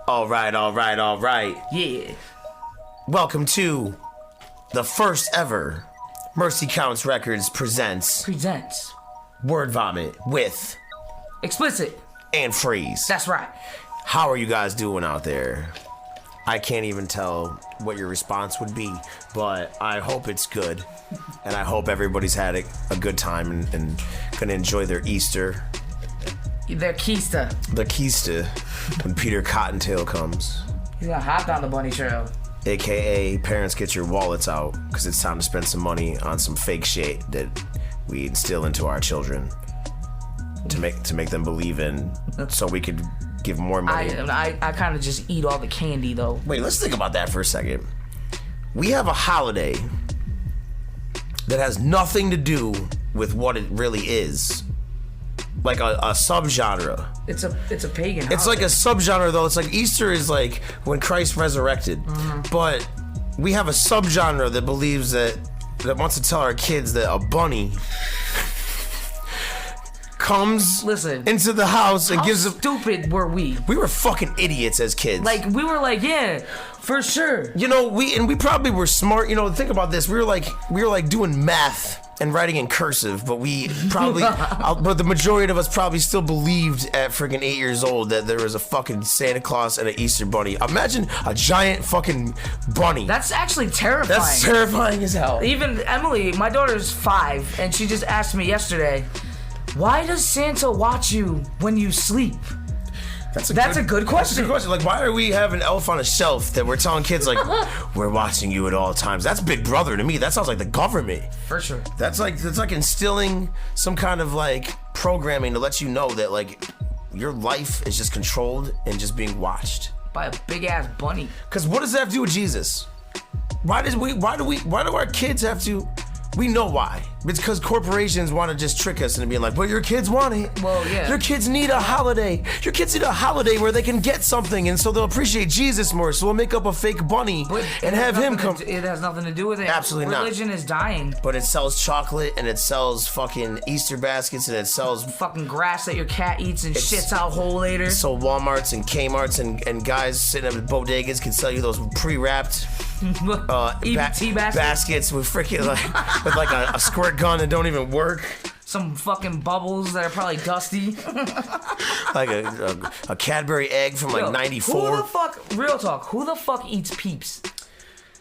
All right. Yeah. Welcome to the first ever Mercy Counts Records presents Word Vomit with Xplizt and Freeze. That's right. How are you guys doing out there? I can't even tell what your response would be, but I hope it's good. And I hope everybody's had a good time and gonna enjoy their Easter. Their Keista. The Keista, when Peter Cottontail comes. He's gonna hop down the bunny trail. AKA, parents, get your wallets out, because it's time to spend some money on some fake shit that we instill into our children to make them believe in, so we could give more money. I kind of just eat all the candy, though. Wait, let's think about that for a second. We have a holiday that has nothing to do with what it really is. Like a subgenre. It's a pagan holiday. It's like a subgenre, though. It's like Easter is like when Christ resurrected. But we have a subgenre that believes that wants to tell our kids that a bunny comes into the house and gives them. Stupid were we? We were fucking idiots as kids. Like, we were like, yeah, for sure. You know, we probably were smart. You know, think about this. We were like doing math and writing in cursive, but we probably, but the majority of us probably still believed at freaking 8 years old that there was a fucking Santa Claus and an Easter bunny. Imagine a giant fucking bunny. That's actually terrifying. That's terrifying as hell. Even Emily, my daughter's 5, and she just asked me yesterday, why does Santa watch you when you sleep? That's a good question. That's a good question. Like, why are we having Elf on a Shelf that we're telling kids, like, we're watching you at all times? That's Big Brother to me. That sounds like the government. For sure. That's like instilling some kind of, like, programming to let you know that, like, your life is just controlled and just being watched. By a big-ass bunny. Because what does that have to do with Jesus? Why do our kids have to... We know why. It's because corporations want to just trick us into being like, well, your kids want it. Well, yeah. Your kids need a holiday. Your kids need a holiday where they can get something, and so they'll appreciate Jesus more. So we'll make up a fake bunny and have him come. It has nothing to do with it. Absolutely not. Religion is dying. But it sells chocolate, and it sells fucking Easter baskets, and it sells fucking grass that your cat eats and shits out whole later. So Walmarts and Kmarts and guys sitting up at bodegas can sell you those pre-wrapped baskets with freaking with like a squirt gun that don't even work. Some fucking bubbles that are probably dusty. Like a Cadbury egg from like 94. Who the fuck, real talk, who the fuck eats Peeps?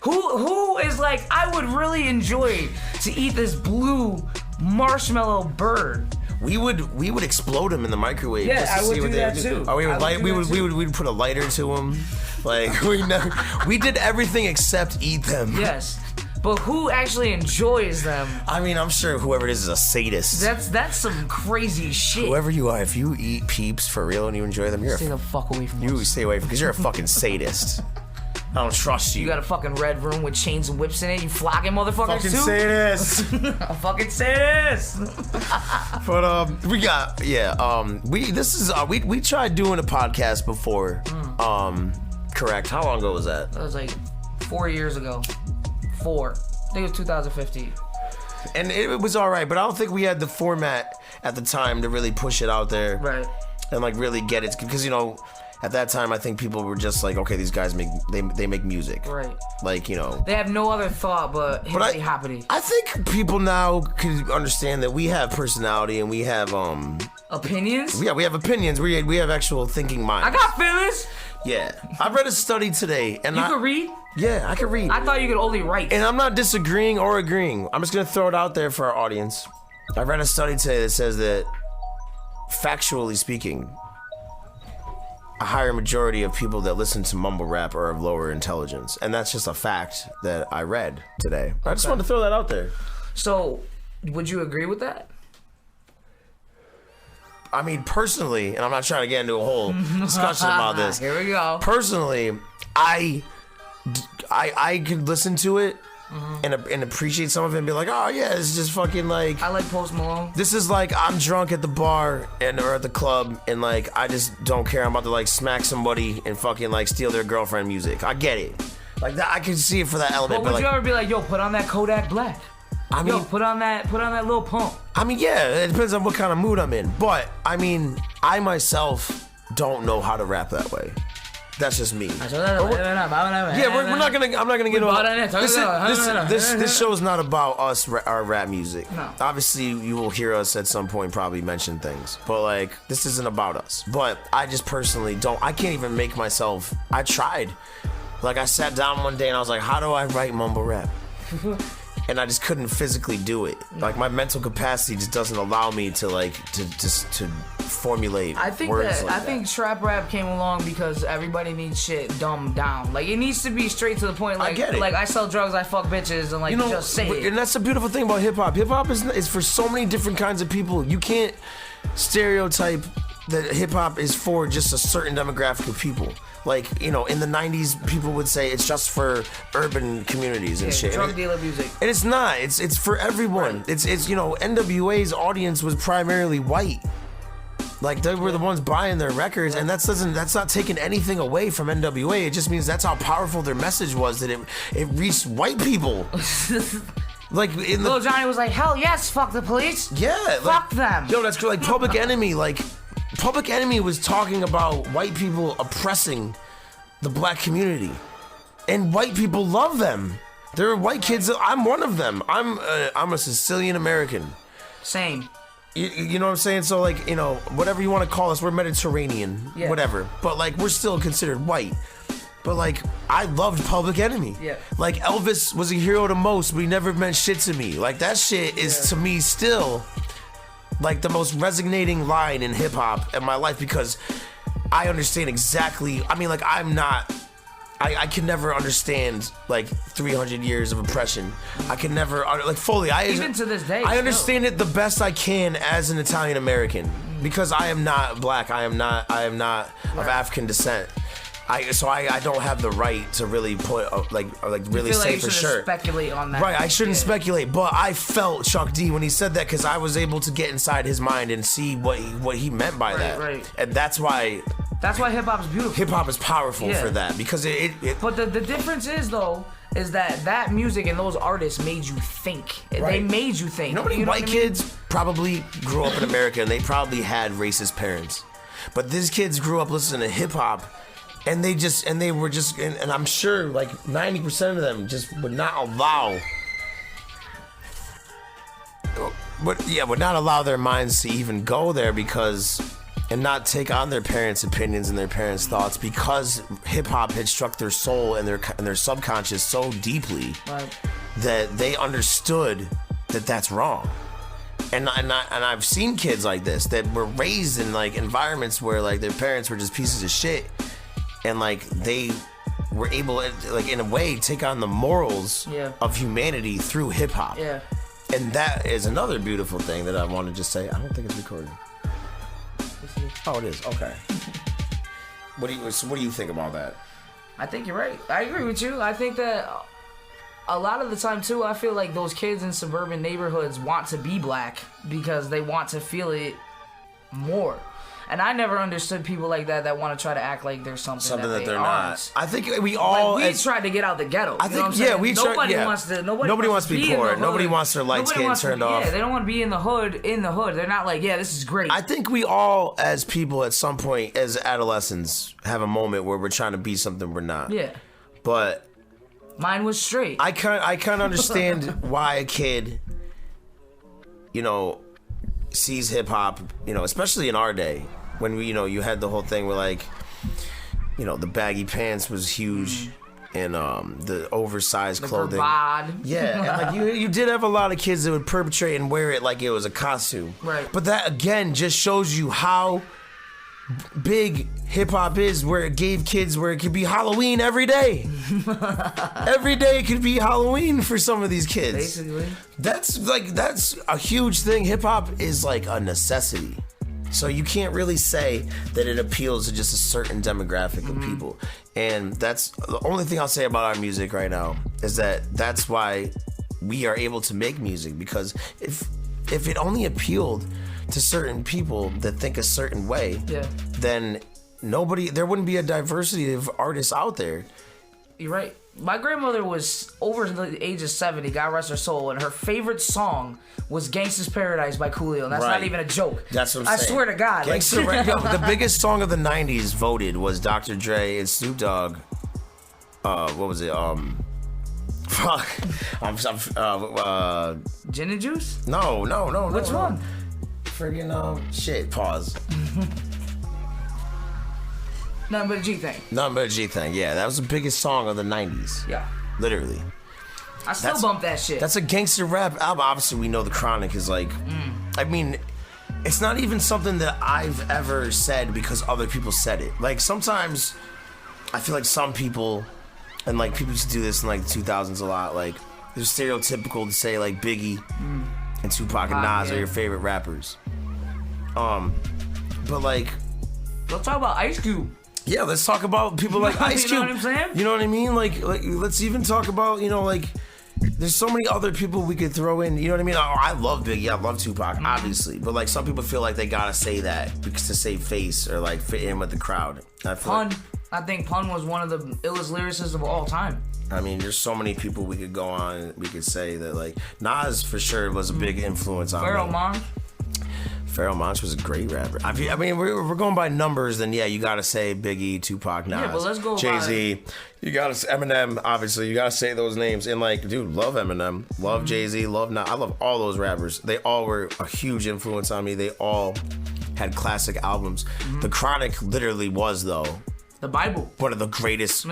Who is like, I would really enjoy to eat this blue marshmallow bird. We would explode them in the microwave. Yeah, just to I would see what do that too. Oh, we'd put a lighter to them. Like we did everything except eat them. Yes, but who actually enjoys them? I mean, I'm sure whoever it is a sadist. That's some crazy shit. Whoever you are, if you eat Peeps for real and you enjoy them, stay the fuck away from us. You stay away because you're a fucking sadist. I don't trust you. You got a fucking red room with chains and whips in it. You flogging motherfuckers fucking too? Sadist. I'll fucking say this. But we tried doing a podcast before. Correct. How long ago was that? That was like 4 years ago. 4. I think it was 2015. And it was all right, but I don't think we had the format at the time to really push it out there. Right. And like really get it, because you know. At that time, I think people were just like, okay, these guys make music. Right. Like, you know. They have no other thought but hippity-hoppity. I think people now can understand that we have personality and we have, opinions? Yeah, we have opinions. We have actual thinking minds. I got feelings! Yeah. I read a study today. And you can read? Yeah, I can read. I thought you could only write. And I'm not disagreeing or agreeing. I'm just going to throw it out there for our audience. I read a study today that says that, factually speaking, a higher majority of people that listen to mumble rap are of lower intelligence. And that's just a fact that I read today. I just wanted to throw that out there. So, would you agree with that? I mean, personally, and I'm not trying to get into a whole discussion about this. Here we go. Personally, I could listen to it and appreciate some of it and be like, oh yeah, it's just fucking like... I like Post Malone. This is like, I'm drunk at the bar or at the club and like, I just don't care. I'm about to like smack somebody and fucking like steal their girlfriend music. I get it. Like that, I can see it for that element. But would you ever be like, yo, put on that Kodak Black? I mean, yo, put on that Lil Pump. I mean, yeah, it depends on what kind of mood I'm in. But, I mean, I myself don't know how to rap that way. That's just me. Yeah, I'm not gonna get on. This show is not about us, our rap music. No. Obviously, you will hear us at some point probably mention things, but like this isn't about us. But I just personally don't. I can't even make myself. I tried. Like I sat down one day and I was like, how do I write mumble rap? And I just couldn't physically do it. Like my mental capacity just doesn't allow me to like to formulate words like that. I think trap rap came along because everybody needs shit dumbed down. Like it needs to be straight to the point. Like, I get it. Like I sell drugs, I fuck bitches, and like just say it. And that's the beautiful thing about hip hop. Hip hop is for so many different kinds of people. You can't stereotype that hip hop is for just a certain demographic of people. Like, in the 90s, people would say it's just for urban communities and shit. Drug dealer music. And it's not. It's for everyone. Right. It's NWA's audience was primarily white. Like, they were the ones buying their records, and that's not taking anything away from NWA. It just means that's how powerful their message was, that it reached white people. Like Lil Johnny was like, hell yes, fuck the police. Yeah. Fuck them. Yo, that's like Public Enemy, Public Enemy was talking about white people oppressing the black community, and white people love them. There are white kids. I'm one of them. I'm a Sicilian American. Same. You know what I'm saying? So whatever you want to call us, we're Mediterranean, whatever. But we're still considered white. But I loved Public Enemy. Yeah. Elvis was a hero to most, but he never meant shit to me. That shit is to me still the most resonating line in hip hop in my life, because I understand exactly. I mean, I can never understand 300 years of oppression. I can never fully. Even to this day, I understand it the best I can as an Italian American, because I am not black. I am not of African descent. I don't have the right to really put really say for sure. Speculate on that. Right, I shouldn't speculate, but I felt Chuck D when he said that, because I was able to get inside his mind and see what he meant by that. Right. And that's why hip hop is beautiful. Hip hop is powerful for that, because it. But the difference is that music and those artists made you think. Right. They made you think. White kids probably grew up in America and they probably had racist parents, but these kids grew up listening to hip hop. And they were just, and I'm sure 90% of them just would not allow their minds to even go there, and not take on their parents' opinions and their parents' thoughts, because hip hop had struck their soul and their subconscious so deeply that they understood that that's wrong. And I've seen kids like this that were raised in environments where their parents were just pieces of shit. And they were able, in a way, take on the morals of humanity through hip hop. Yeah. And that is another beautiful thing that I want to just say. I don't think it's recording. Oh, it is. Okay. What do you think about that? I think you're right. I agree with you. I think that a lot of the time too, I feel like those kids in suburban neighborhoods want to be black because they want to feel it more. And I never understood people like that want to try to act like there's something that they're not. I think we all we tried to get out the ghetto. I think we tried. Nobody wants to be poor. Nobody wants their lights getting turned off. Yeah, they don't want to be in the hood. They're not this is great. I think we all, as people, at some point, as adolescents, have a moment where we're trying to be something we're not. Yeah. But mine was straight. I can't understand why a kid, sees hip hop, especially in our day. When you had the whole thing where the baggy pants was huge, and the oversized clothing. Bravado. Yeah, and you did have a lot of kids that would perpetrate and wear it like it was a costume. Right. But that again just shows you how big hip hop is, where it gave kids where it could be Halloween every day. Every day it could be Halloween for some of these kids. Basically. That's a huge thing. Hip hop is a necessity. So you can't really say that it appeals to just a certain demographic of people. And that's the only thing I'll say about our music right now, is that's why we are able to make music, because if it only appealed to certain people that think a certain way, then there wouldn't be a diversity of artists out there. You're right. My grandmother was over the age of 70, God rest her soul, and her favorite song was Gangsta's Paradise by Coolio. And that's not even a joke. That's what I'm saying. I swear to God. Gangsta rap. Yo, the biggest song of the 90s voted was Dr. Dre and Snoop Dogg. What was it? Fuck. Gin and Juice? No. Which one? Friggin' shit. Pause. Nothing But a G Thing. Nothing But a G Thing. Yeah, that was the biggest song of the 90s. Yeah. Literally. I still bump that shit. That's a gangster rap album. Obviously, we know The Chronic is like... I mean, it's not even something that I've ever said because other people said it. Like, sometimes I feel like some people... And, like, people used to do this in, like, the 2000s a lot. Like, it was stereotypical to say, like, Biggie and Tupac and Nas are your favorite rappers. But, like... Let's talk about Ice Cube. Yeah, let's talk about people like Ice Cube. You know what I'm saying? You know what I mean? Like let's even talk about, you know, like, there's so many other people we could throw in. You know what I mean? I love Biggie. I love Tupac, obviously. But, like, some people feel like they gotta say that because to save face or, like, fit in with the crowd. Pun. I think Pun was one of the illest lyricists of all time. I mean, there's so many people we could go on and we could say that, like, Nas for sure was a big influence on Pharoah me. Monch. Pharoah Monch was a great rapper. I mean, we're going by numbers, then yeah, you gotta say Biggie, Tupac, Nas, but let's go Jay-Z. You gotta say Eminem, obviously. You gotta say those names. And, like, dude, love Eminem, love Jay-Z, love Nas. I love all those rappers. They all were a huge influence on me. They all had classic albums. The Chronic literally was, though, the Bible. One of the greatest,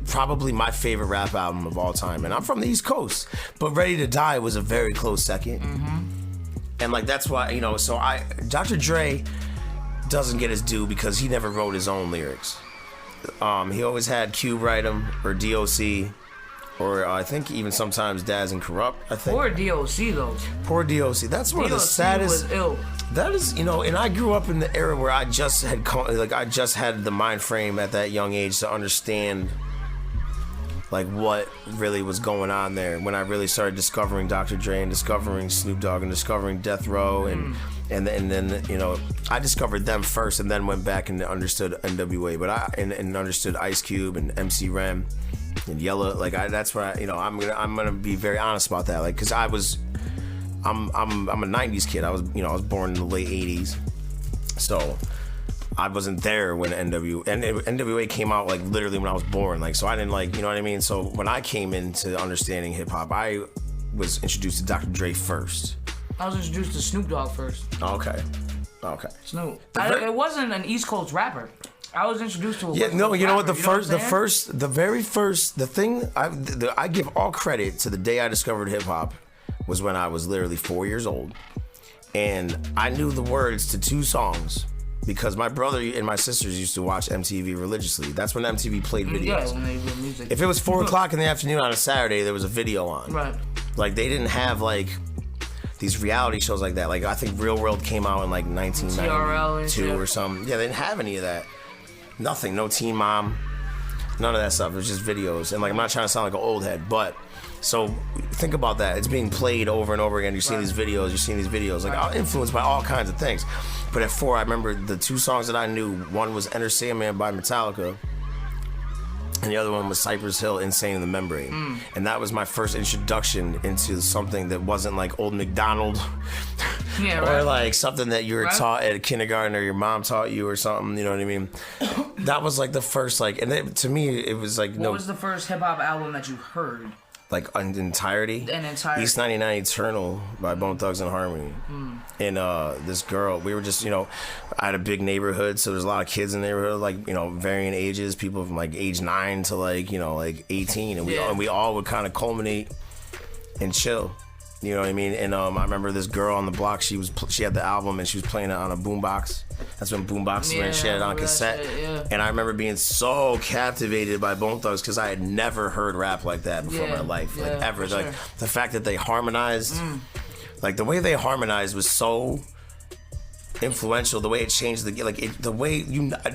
probably my favorite rap album of all time. And I'm from the East Coast, but Ready to Die was a very close second. And, like, that's why, you know, so Dr. Dre doesn't get his due because he never wrote his own lyrics. He always had Cube write them, or DOC, or I think even sometimes Daz and Corrupt, I think. Poor DOC, though. Poor DOC. That's one of the saddest. Was ill. That is, you know, and I grew up in the era where I just had the mind frame at that young age to understand, like, what really was going on there. When I really started discovering Dr. Dre and discovering Snoop Dogg and discovering Death Row and then, you know, I discovered them first and then went back and understood NWA, but and understood Ice Cube and MC Ren and Yella. Like, that's where you know, I'm gonna be very honest about that. Like, 'cause I'm a 90s kid. I was born in the late 80s. So I wasn't there when NWA came out, like, literally when I was born. Like, so I didn't, like, you know what I mean? So when I came into understanding hip hop, I was introduced to Dr. Dre first. I was introduced to Snoop Dogg first. Okay. Snoop. It wasn't an East Coast rapper. I was introduced to a you know what? The thing I give all credit to the day I discovered hip hop was when I was literally 4 years old, and I knew the words to 2 songs because my brother and my sisters used to watch MTV religiously. That's when MTV played videos. Yeah, when they did music. If it was 4 o'clock in the afternoon on a Saturday, there was a video on. Right. Like, they didn't have, like, these reality shows like that. Like, I think Real World came out in, like, 1992 or something. Yeah, they didn't have any of that. Nothing. No Teen Mom. None of that stuff. It was just videos. And, like, I'm not trying to sound like an old head, but so think about that. It's being played over and over again. You're seeing these videos. Like, I'm influenced by all kinds of things. But at 4, I remember the 2 songs that I knew. One was Enter Sandman by Metallica, and the other one was Cypress Hill, Insane in the Membrane. And that was my first introduction into something that wasn't like Old McDonald or like something that you were taught at kindergarten or your mom taught you or something, you know what I mean? That was like the first, like, and to me, it was like, What was the first hip-hop album that you heard? Like, in entirety? East 99 Eternal by Bone Thugs and Harmony. And this girl, we were just, you know, I had a big neighborhood, so there's a lot of kids in the neighborhood, like, you know, varying ages, people from like age 9 to like, you know, like 18, and we all would kind of culminate and chill. You know what I mean? And I remember this girl on the block, she had the album and she was playing it on a boombox. That's when boomboxes were, and she had it on cassette. And I remember being so captivated by Bone Thugs because I had never heard rap like that before in my life, like ever. Like the fact that they harmonized, like the way they harmonized was so influential. The way it changed the way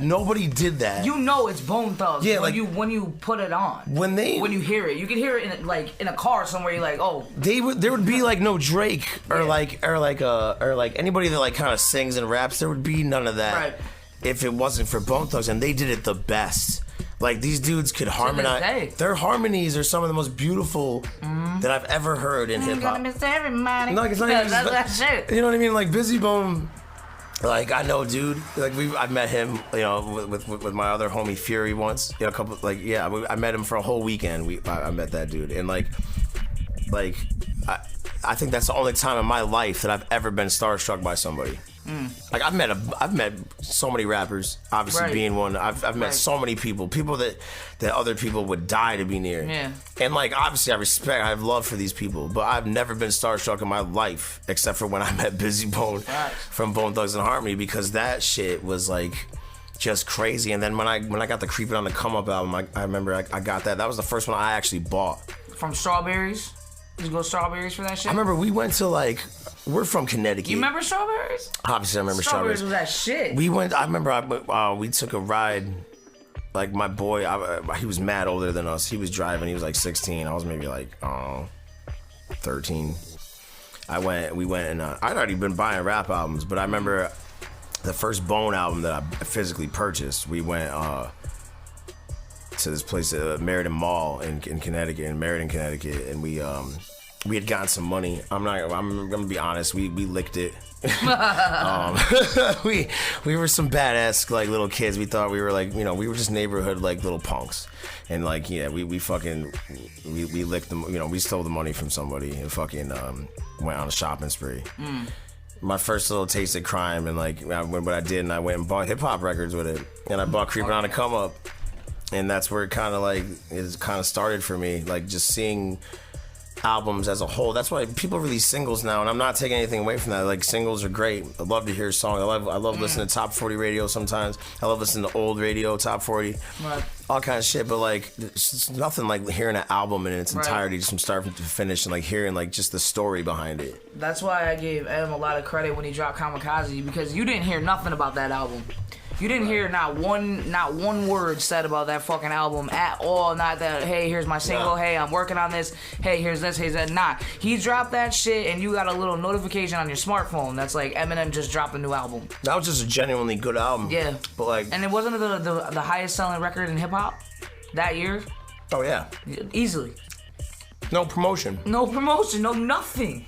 nobody did that. You know it's Bone Thugs. Yeah, when you put it on. When you hear it, you can hear it in a car somewhere. You're like, oh. There would be like no Drake or like anybody that like kind of sings and raps. There would be none of that if it wasn't for Bone Thugs, and they did it the best. Like, these dudes could harmonize. Their harmonies are some of the most beautiful that I've ever heard in hip hop. No, it's not even that shit. You know what I mean? Like, Busy Bone. Like, I know, dude. Like, I met him, you know, with my other homie Fury once. You know, I met him for a whole weekend. I met that dude, and like, I think that's the only time in my life that I've ever been starstruck by somebody. Like, I've met so many rappers, obviously being one. I've met so many people that other people would die to be near. Yeah. And like, obviously I have love for these people, but I've never been starstruck in my life except for when I met Busy Bone from Bone Thugs and Harmony, because that shit was like just crazy. And then when I got the Creepin' on the Come Up album, I remember I got that. That was the first one I actually bought. From Strawberries? Did you go Strawberries for that shit? I remember we went to like, we're from Connecticut. You remember Strawberries? Obviously I remember Strawberries. Was that shit. I remember we took a ride, like my boy, he was mad older than us. He was driving, he was like 16. I was maybe like, 13. We went and I'd already been buying rap albums, but I remember the first Bone album that I physically purchased, we went to this place, Meriden Mall in Connecticut, and we had gotten some money. I'm gonna be honest, we licked it. We were some badass like little kids. We thought we were like, you know, we were just neighborhood like little punks, and like, yeah, we licked them. You know, we stole the money from somebody and fucking went on a shopping spree. My first little taste of crime, and like what I did, and I went and bought hip hop records with it, and I bought Creepin' on the Come Up. And that's where it started for me, like just seeing albums as a whole. That's why people release singles now, and I'm not taking anything away from that. Like, singles are great. I love to hear songs. I love listening to top 40 radio sometimes. I love listening to old radio, top 40, all kind of shit. But like, it's nothing like hearing an album in its entirety, just from start to finish, and like hearing like just the story behind it. That's why I gave Em a lot of credit when he dropped Kamikaze, because you didn't hear nothing about that album. You didn't hear not one word said about that fucking album at all. Not that, hey, here's my single, hey, I'm working on this, hey, here's this, here's that. Nah, he dropped that shit and you got a little notification on your smartphone that's like, Eminem just dropped a new album. That was just a genuinely good album. Yeah. But like, and it wasn't the highest selling record in hip hop that year. Oh yeah. Easily. No promotion. No nothing.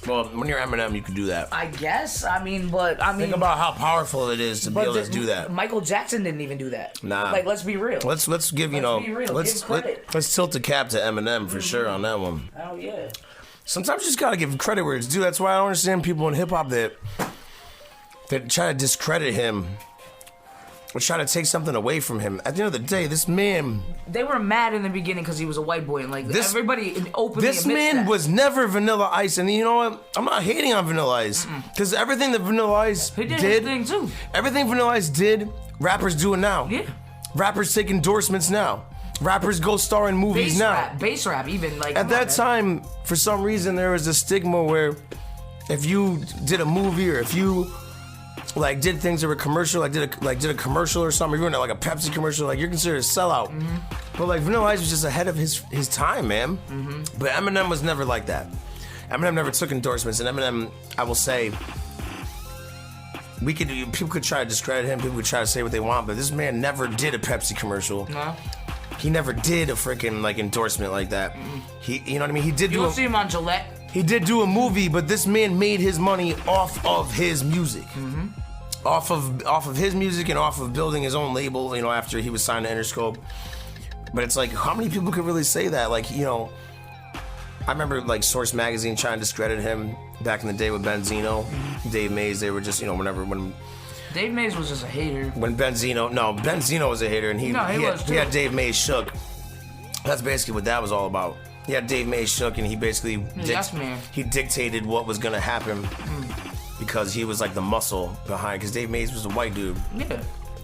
Well, when you're Eminem, you can do that. I guess. I mean, think about how powerful it is to be able to do that. Michael Jackson didn't even do that. Nah. Like, let's be real. Let's give let's tilt the cap to Eminem for sure on that one. Oh yeah. Sometimes you just gotta give credit where it's due. That's why I don't understand people in hip hop that try to discredit him or try to take something away from him. At the end of the day, this man... They were mad in the beginning because he was a white boy, and like everybody openly admits that. This man was never Vanilla Ice, and you know what? I'm not hating on Vanilla Ice, because everything that Vanilla Ice did his thing too. Everything Vanilla Ice did, rappers do it now. Yeah. Rappers take endorsements now. Rappers go star in movies now. Bass rap, even like... At that time, for some reason, there was a stigma where if you did a movie or if you... like did things that were commercial, did a commercial or something, you're doing like a Pepsi commercial, like you're considered a sellout. But like Vanilla Ice was just ahead of his time, man. But Eminem was never like that. Eminem never took endorsements, and Eminem, I will say, people could try to discredit him, people could try to say what they want, but this man never did a Pepsi commercial. No. He never did a freaking like endorsement like that. He, you know what I mean? He did. You'll see him on Gillette. He did do a movie, but this man made his money off of his music. Off of his music and off of building his own label, you know, after he was signed to Interscope. But it's like, how many people could really say that? Like, you know, I remember like Source Magazine trying to discredit him back in the day with Benzino, Dave Mays. They were just, you know, when Dave Mays was just a hater. When Benzino was a hater, and he had Dave Mays shook. That's basically what that was all about. He had Dave Mays shook, and he basically he dictated what was gonna happen because he was like the muscle behind. Because Dave Mays was a white dude. Yeah.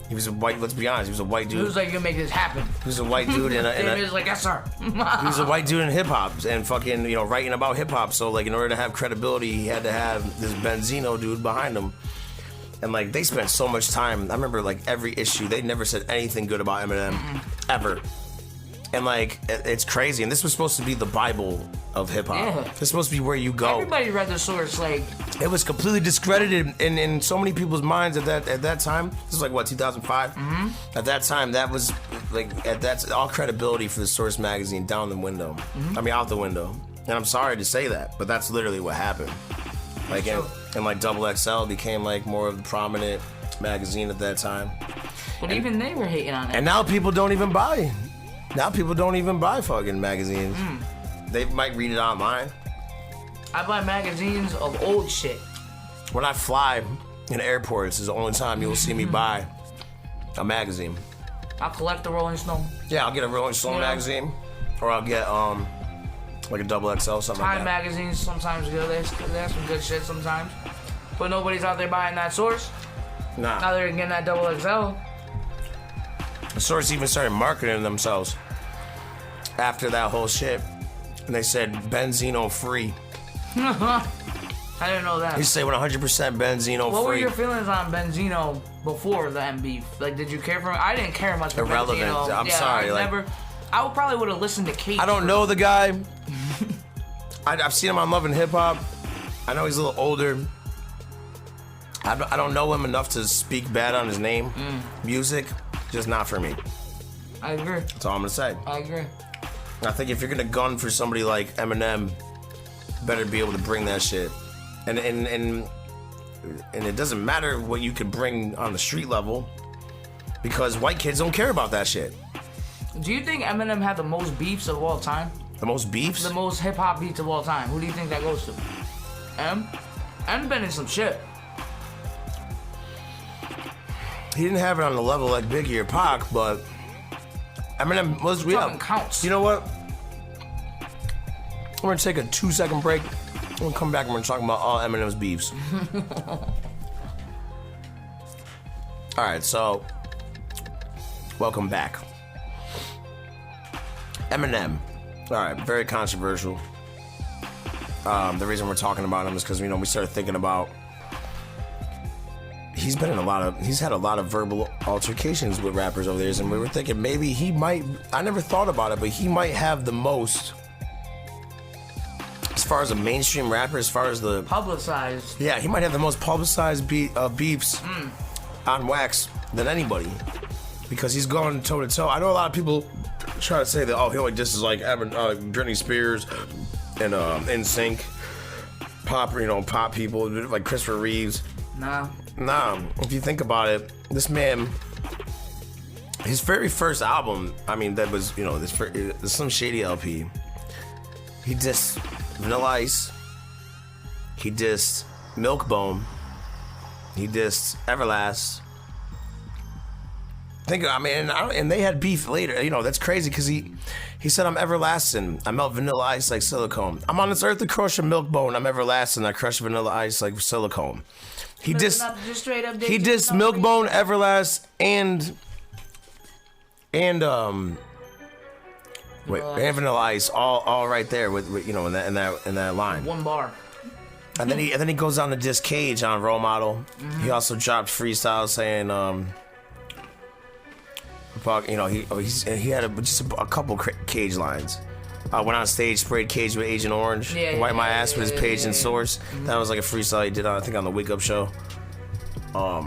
He was a white. Let's be honest. He was a white dude. He was like, "You make this happen." He was a white dude, and Dave Mays was like, "Yes, sir." He was a white dude in hip hop and fucking, you know, writing about hip hop. So like, in order to have credibility, he had to have this Benzino dude behind him. And like, they spent so much time. I remember like every issue, they never said anything good about Eminem ever. And like, it's crazy. And this was supposed to be the Bible of hip hop. Yeah. This is supposed to be where you go. Everybody read the source. Like, it was completely discredited in so many people's minds at that time. This was like what, 2005? Mm-hmm. At that time, that was like that's all credibility for the Source magazine down the window. Mm-hmm. I mean, out the window. And I'm sorry to say that, but that's literally what happened. Like, and like Double XL became like more of the prominent magazine at that time. But even they were hating on it. And now people don't even buy. Now people don't even buy fucking magazines. They might read it online. I buy magazines of old shit. When I fly in airports is the only time you will see me buy a magazine. I'll collect the Rolling Stone. Yeah, I'll get a Rolling Stone magazine, or I'll get like a Double XL, something like that. Time magazines sometimes good. They have some good shit sometimes. But nobody's out there buying that Source. Nah. Now they're getting that Double XL. The Source even started marketing themselves after that whole shit. And they said Benzino free. I didn't know that. You say 100% Benzino free. What were your feelings on Benzino before the M beef? Like, did you care for him? I didn't care much for Irrelevant. Benzino. I'm sorry. I probably would have listened to Cage. I don't know the guy. I've seen him on Love and Hip Hop. I know he's a little older. I don't know him enough to speak bad on his name. Music, just not for me. I agree. That's all I'm gonna say. I agree. I think if you're gonna gun for somebody like Eminem, better be able to bring that shit. And it doesn't matter what you could bring on the street level, because white kids don't care about that shit. Do you think Eminem had the most beefs of all time? The most beefs? The most hip hop beats of all time. Who do you think that goes to? M? M been in some shit. He didn't have it on the level like Biggie or Pac, but Eminem was real. Counts. You know what? We're gonna take a 2-second break. We're gonna come back and we're gonna talk about all Eminem's beefs. Alright, so welcome back. Eminem. Alright, very controversial. The reason we're talking about him is because, we started thinking about he's had a lot of verbal altercations with rappers over the years, and we were thinking maybe he might, I never thought about it, but he might have the most, as far as a mainstream rapper, as far as the publicized. Yeah, he might have the most publicized beefs on wax than anybody, because he's gone toe to toe. I know a lot of people try to say that, he only disses like Britney Spears and NSYNC, pop people like Christopher Reeves. Nah, if you think about it, this man, his very first album, that was, this Slim Shady LP, he dissed Vanilla Ice, he dissed Milkbone, he dissed Everlast. And they had beef later. That's crazy, because he said, I'm everlasting. I melt vanilla ice like silicone. I'm on this earth to crush a milkbone. I'm everlasting. I crush vanilla ice like silicone. He dissed Milkbone, Everlast, and Vanilla Ice, all right there with in that line. One bar. And then he goes on to diss Cage on Role Model. Mm-hmm. He also dropped freestyle saying he had just a couple Cage lines. Went on stage, sprayed Cage with Agent Orange, wiped my ass with his page and source. Mm-hmm. That was like a freestyle he did on the Wake Up Show. But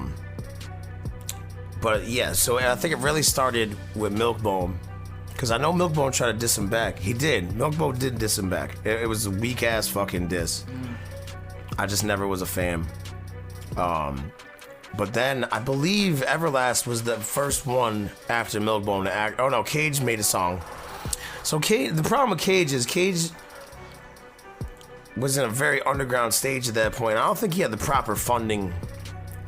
yeah, so I think it really started with Milkbone, because I know Milkbone tried to diss him back. He did. Milkbone did diss him back. It was a weak ass fucking diss. I just never was a fan. But then I believe Everlast was the first one after Milkbone to act. Oh no, Cage made a song. So the problem with Cage is Cage was in a very underground stage at that point. I don't think he had the proper funding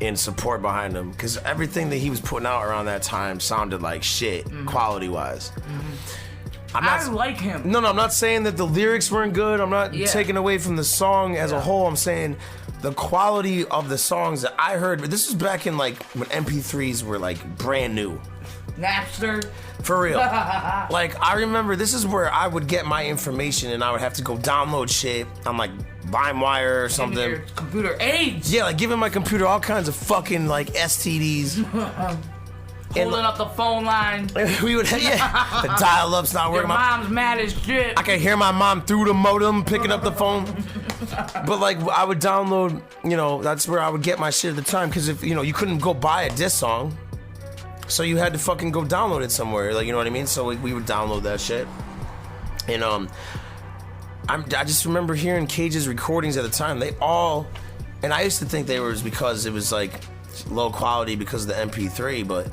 and support behind him, because everything that he was putting out around that time sounded like shit, quality-wise. I like him. No, I'm not saying that the lyrics weren't good. I'm not taking away from the song as a whole. I'm saying the quality of the songs that I heard. This was back in when MP3s were brand new. Napster. For real. I remember this is where I would get my information, and I would have to go download shit on LimeWire or something. Giving your computer AIDS. Yeah, giving my computer all kinds of fucking STDs. Pulling up the phone line. We would, yeah. The dial-up's not Your working. mom's mad as shit. I could hear my mom through the modem picking up the phone. But like, I would download, you know, that's where I would get my shit at the time. Because if, you know, you couldn't go buy a diss song. So you had to fucking go download it somewhere. Like, you know what I mean? So we would download that shit. And I just remember hearing Cage's recordings at the time. They all, and I used to think they were because it was like low quality because of the MP3, but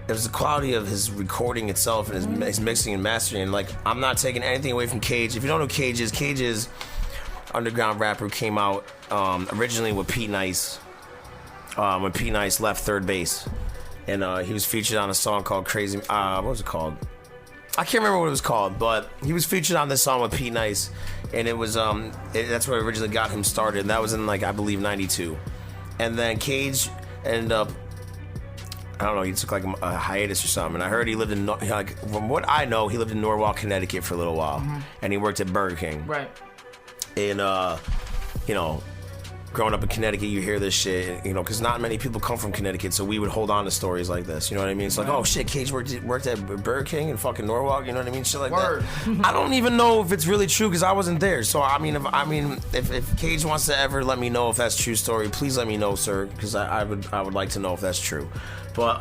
it was the quality of his recording itself and his mixing and mastering. And like, I'm not taking anything away from Cage. If you don't know Cage is underground rapper, came out originally with Pete Nice. When Pete Nice left Third Base, and he was featured on a song called Crazy. What was it called? I can't remember what it was called, but he was featured on this song with Pete Nice, and it was that's what originally got him started. And that was in like, I believe, '92. And then Cage ended up, I don't know, he took like a hiatus or something. And I heard he lived in, like, from what I know, he lived in Norwalk, Connecticut for a little while. And he worked at Burger King. Right. And, you know, growing up in Connecticut, you hear this shit, you know, because not many people come from Connecticut, so we would hold on to stories like this, you know what I mean? It's like, oh shit, Cage worked at Burger King in fucking Norwalk, you know what I mean? Shit like Word. that. I don't even know if it's really true because I wasn't there. So I mean, if Cage wants to ever let me know if that's true story, please let me know, sir, because I would like to know if that's true. But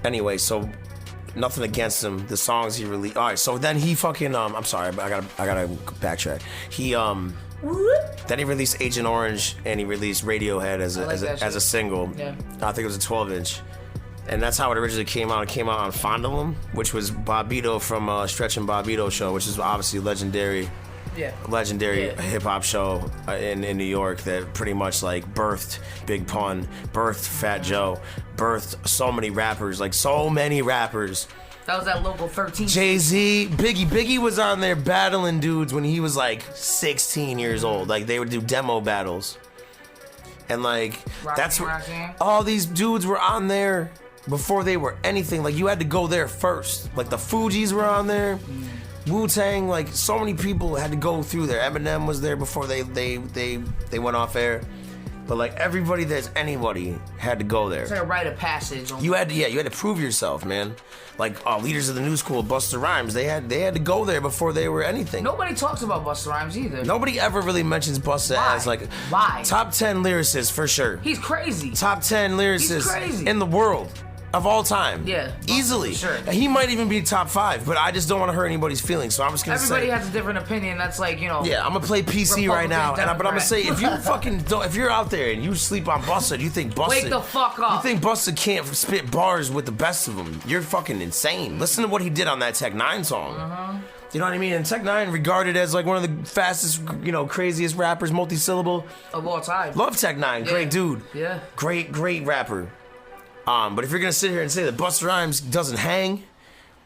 anyway, so nothing against him. The songs he released. All right, so then he fucking I'm sorry, but I gotta backtrack. He then he released Agent Orange and he released Radiohead as a single. Yeah. I think it was a 12-inch. And that's how it originally came out. It came out on Fondle 'Em, which was Bobbito from Stretch and Bobbito show, which is obviously legendary hip hop show in New York that pretty much like birthed Big Pun, birthed Fat Joe, birthed so many rappers. That was that local 13. Jay-Z, Biggie was on there battling dudes when he was like 16 years old. Like they would do demo battles. And like that's what all these dudes were on there before they were anything. Like you had to go there first. Like the Fugees were on there. Wu-Tang, like so many people had to go through there. Eminem was there before they went off air. But like everybody that's anybody had to go there. It's like a rite of passage. You had to prove yourself, man. Like leaders of the new school, Busta Rhymes, they had to go there before they were anything. Nobody talks about Busta Rhymes either. Nobody ever really mentions Busta as like top 10 lyricist for sure. He's crazy. Top 10 lyricist in the world. Of all time. Yeah. Easily. Sure. He might even be top 5, but I just don't want to hurt anybody's feelings, so I'm just going to say... Everybody has a different opinion that's like, you know... Yeah, I'm going to play PC Republican right now, but I'm going to say, if you fucking don't... If you're out there and you sleep on Busta, you think Busta... Wake the fuck up. You think Busta can't spit bars with the best of them, you're fucking insane. Listen to what he did on that Tech 9 song. You know what I mean? And Tech 9 regarded as like one of the fastest, you know, craziest rappers, multi-syllable... Of all time. Love Tech 9, great dude. Yeah. Great rapper. But if you're gonna sit here and say that Busta Rhymes doesn't hang,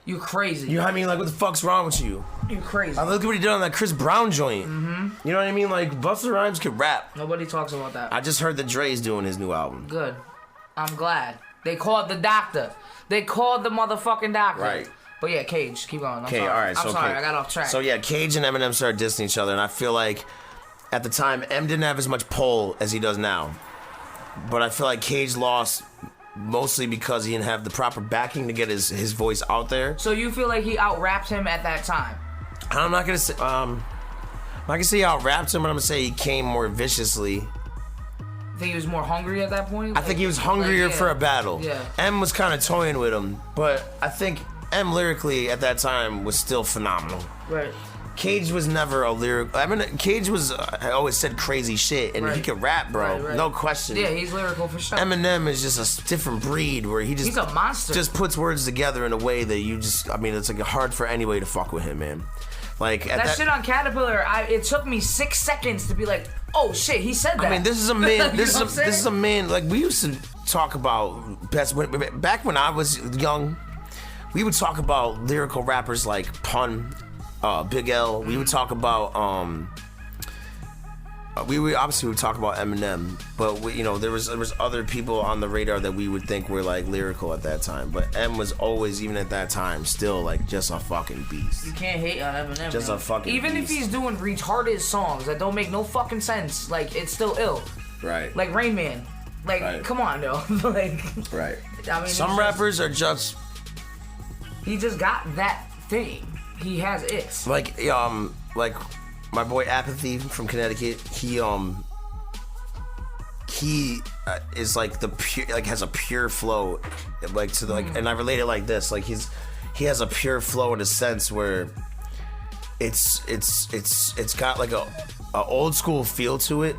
you crazy. You know what I mean? Like, what the fuck's wrong with you? You crazy. Look at what he did on that Chris Brown joint. You know what I mean? Like, Busta Rhymes could rap. Nobody talks about that. I just heard that Dre's doing his new album. Good. I'm glad. They called the doctor. They called the motherfucking doctor. Right. But yeah, Cage, keep going. Okay, all right. I'm sorry, I got off track. So yeah, Cage and Eminem started dissing each other, and I feel like at the time, M didn't have as much pull as he does now. But I feel like Cage lost mostly because he didn't have the proper backing to get his voice out there. So you feel like he out-rapped him at that time? I'm not gonna say I'm not gonna say he out-rapped him, but I'm gonna say he came more viciously. Think he was more hungry at that point? I think he was hungrier for a battle. Yeah. M was kind of toying with him, but I think M lyrically at that time was still phenomenal. Right. Cage was never a lyrical. I mean, Cage was. I always said crazy shit, and he could rap, bro. Right. No question. Yeah, he's lyrical for sure. Eminem is just a different breed where he's a monster. Just puts words together in a way that you just. I mean, it's like hard for anybody to fuck with him, man. Like that shit on Caterpillar. It took me 6 seconds to be like, oh shit, he said that. I mean, this is a man. This is a man. Like we used to talk about back when I was young. We would talk about lyrical rappers like Pun. Big L. We would talk about we would talk about Eminem, but there was other people on the radar that we would think were like lyrical at that time. But M was always, even at that time, still like just a fucking beast. You can't hate on Eminem. Just a fucking even beast. if he's doing retarded songs that don't make no fucking sense, like it's still ill. Right. Like Rain Man. Like, Right. come on, though. Like, Right. I mean, Some rappers are just he just got that thing. He has it. like my boy Apathy from Connecticut. He is like the pure, like has a pure flow, like to the, like, and I relate it like this. Like he has a pure flow in a sense where it's got like a old school feel to it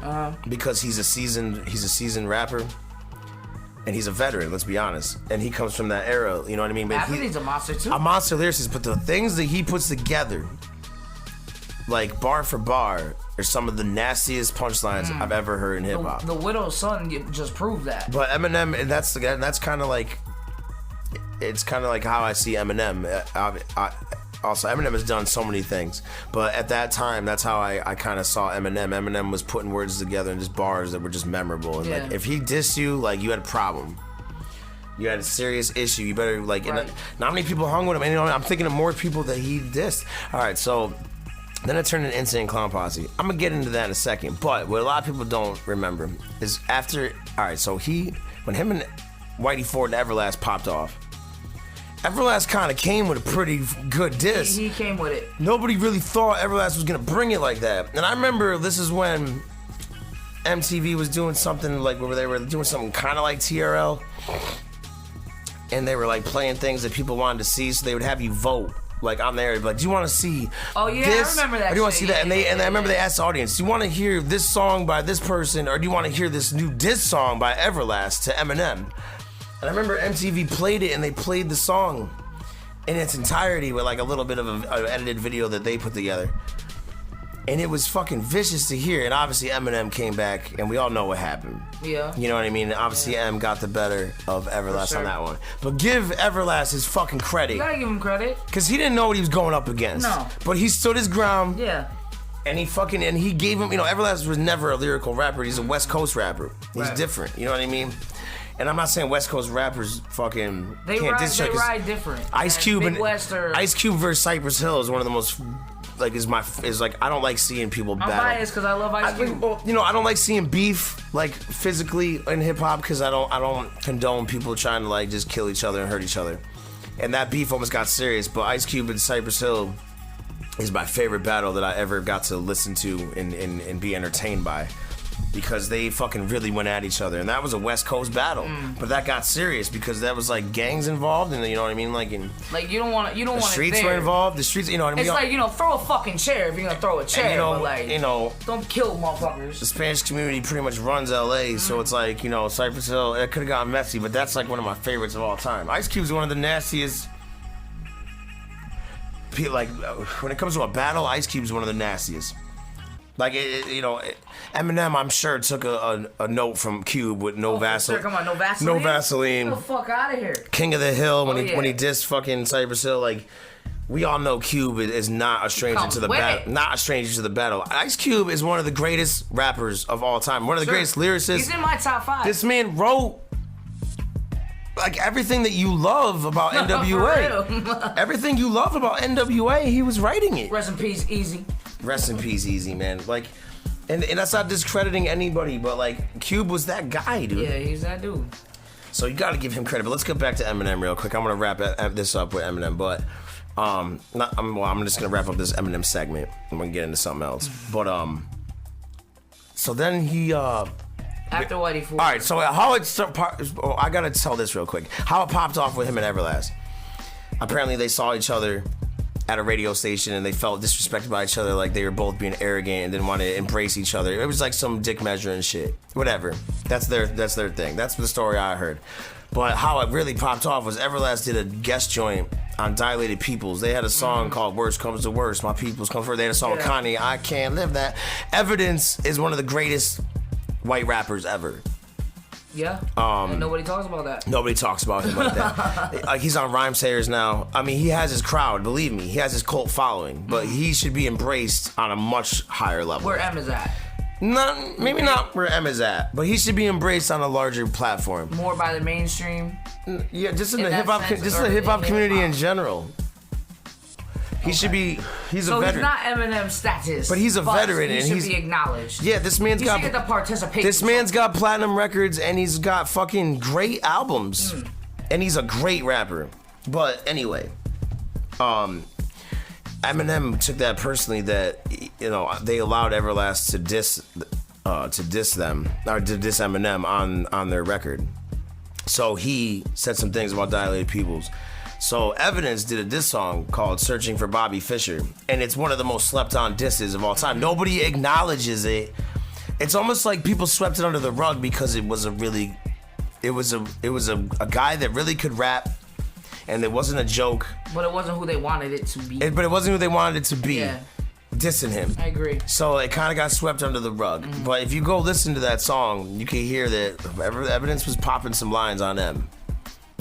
because he's a seasoned rapper. And he's a veteran, let's be honest. And he comes from that era, you know what I mean? But Apathy's a monster, too. A monster lyricist, but the things that he puts together, like bar for bar, are some of the nastiest punchlines I've ever heard in hip-hop. The Widow's Son just proved that. But Eminem, and that's kind of like, it's kind of like how I see Eminem. Also, Eminem has done so many things, but at that time, that's how I kind of saw Eminem. Eminem was putting words together in just bars that were just memorable. And like, if he dissed you, like, you had a problem. You had a serious issue. You better, like, Right. not many people hung with him. And, you know, I'm thinking of more people that he dissed. All right, so then it turned into Insane Clown Posse. I'm gonna get into that in a second, but what a lot of people don't remember is after, all right, so when him and Whitey Ford and Everlast popped off, Everlast kind of came with a pretty good diss. He came with it. Nobody really thought Everlast was gonna bring it like that. And I remember this is when MTV was doing something like where they were doing something kind of like TRL, and they were like playing things that people wanted to see, so they would have you vote. Like on there, like, do you want to see this? I remember that. Or do you want to see that? And I remember they asked the audience, do you want to hear this song by this person, or do you want to hear this new diss song by Everlast to Eminem? And I remember MTV played it, and they played the song in its entirety with like a little bit of an edited video that they put together. And it was fucking vicious to hear. And obviously Eminem came back, and we all know what happened. Yeah. You know what I mean? Obviously M got the better of Everlast sure. on that one. But give Everlast his fucking credit. You gotta give him credit. Because he didn't know what he was going up against. No. But he stood his ground. Yeah. And he gave him, you know, Everlast was never a lyrical rapper. He's a West Coast rapper. He's Right. different. You know what I mean? And I'm not saying West Coast rappers fucking They can't diss each other, 'cause ride different. Ice Cube and Midwest or Ice Cube versus Cypress Hill is one of the most like is like I don't like seeing people I'm battle. biased because I love Ice Cube. Well, you know, I don't like seeing beef like physically in hip hop because I don't condone people trying to like just kill each other and hurt each other. And that beef almost got serious. But Ice Cube and Cypress Hill is my favorite battle that I ever got to listen to and be entertained by. Because they fucking really went at each other, and that was a West Coast battle. But that got serious because that was like gangs involved, and you know what I mean, like in Like you don't want the streets were involved. The streets, you know what I mean. It's like, you know, throw a fucking chair if you're gonna throw a chair, and, but like, you know, don't kill motherfuckers. the Spanish community pretty much runs LA, so it's like, you know, Cypress Hill. It could have gotten messy, but that's like one of my favorites of all time. Ice Cube's one of the nastiest. Like when it comes to a battle, Ice Cube's one of the nastiest. Like Eminem, I'm sure took a note from Cube with no Vaseline. Come on, no Vaseline. No Vaseline. Get the fuck out of here. King of the Hill when Oh, when he yeah. dissed fucking Cypress Hill, like we all know Cube is not a stranger Comes to the with battle. it. Not a stranger to the battle. Ice Cube is one of the greatest rappers of all time. One of the greatest lyricists. He's in my top 5. This man wrote like everything that you love about NWA. Everything you love about NWA, he was writing it. Rest in peace, Easy. Rest in peace, Easy, man. Like, and that's not discrediting anybody, but like Cube was that guy, dude. Yeah, he's that dude. So you got to give him credit. But let's get back to Eminem real quick. I'm gonna wrap this up with Eminem, but I'm just gonna wrap up this Eminem segment. I'm gonna get into something else. But so then he After Whitey Ford. all right. So how I gotta tell this real quick. How it popped off with him and Everlast. Apparently they saw each other at a radio station and they felt disrespected by each other, like they were both being arrogant and didn't want to embrace each other. It was like some dick measuring shit. Whatever. That's their thing. That's the story I heard. But how it really popped off was Everlast did a guest joint on Dilated Peoples. They had a song called Worst Comes to Worst, My Peoples Come First. They had a song with Kanye, I Can't Live That. Evidence is one of the greatest white rappers ever. Yeah. And nobody talks about that. Nobody talks about him like that. Like he's on Rhyme Sayers now. I mean, he has his crowd, believe me. He has his cult following, but he should be embraced on a much higher level. Where M is at. Maybe not where M is at, but he should be embraced on a larger platform. More by the mainstream. Yeah, just in In the that hip hop, sense, just or the hip hop in community hip-hop. in general. He should be. He's a So veteran. he's not Eminem status. But he's a veteran, he and should he's be acknowledged. Yeah, this man's He got. should get the participation. This man's got platinum records, and he's got fucking great albums, and he's a great rapper. But anyway, Eminem took that personally. That they allowed Everlast to diss them or to diss Eminem on their record. So he said some things about Dilated Peoples. So Evidence did a diss song called Searching for Bobby Fischer, and it's one of the most slept on disses of all time. Nobody acknowledges it. It's almost like people swept it under the rug because it was a guy that really could rap, and it wasn't a joke. But it wasn't who they wanted it to be. But it wasn't who they wanted it to be. Yeah. Dissing him. I agree. So it kind of got swept under the rug. But if you go listen to that song, you can hear that Evidence was popping some lines on them.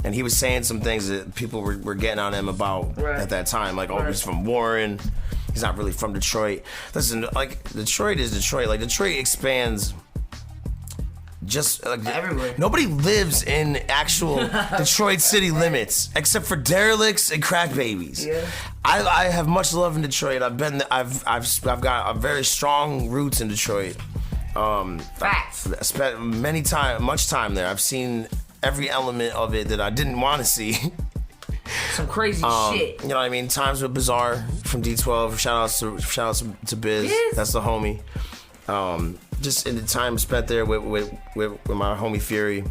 And he was saying some things that people were getting on him about at that time. Like, he's from Warren. He's not really from Detroit. Listen, like, Detroit is Detroit. Like, Detroit expands just like everywhere. Nobody lives in actual Detroit city limits except for derelicts and crack babies. Yeah. I have much love in Detroit. I've got a very strong roots in Detroit. Facts. I spent much time there. I've seen every element of it that I didn't want to see. Some crazy shit. You know what I mean? Times with Bizarre from D12. Shout outs to Biz. That's the homie. Just in the time spent there with my homie Fury,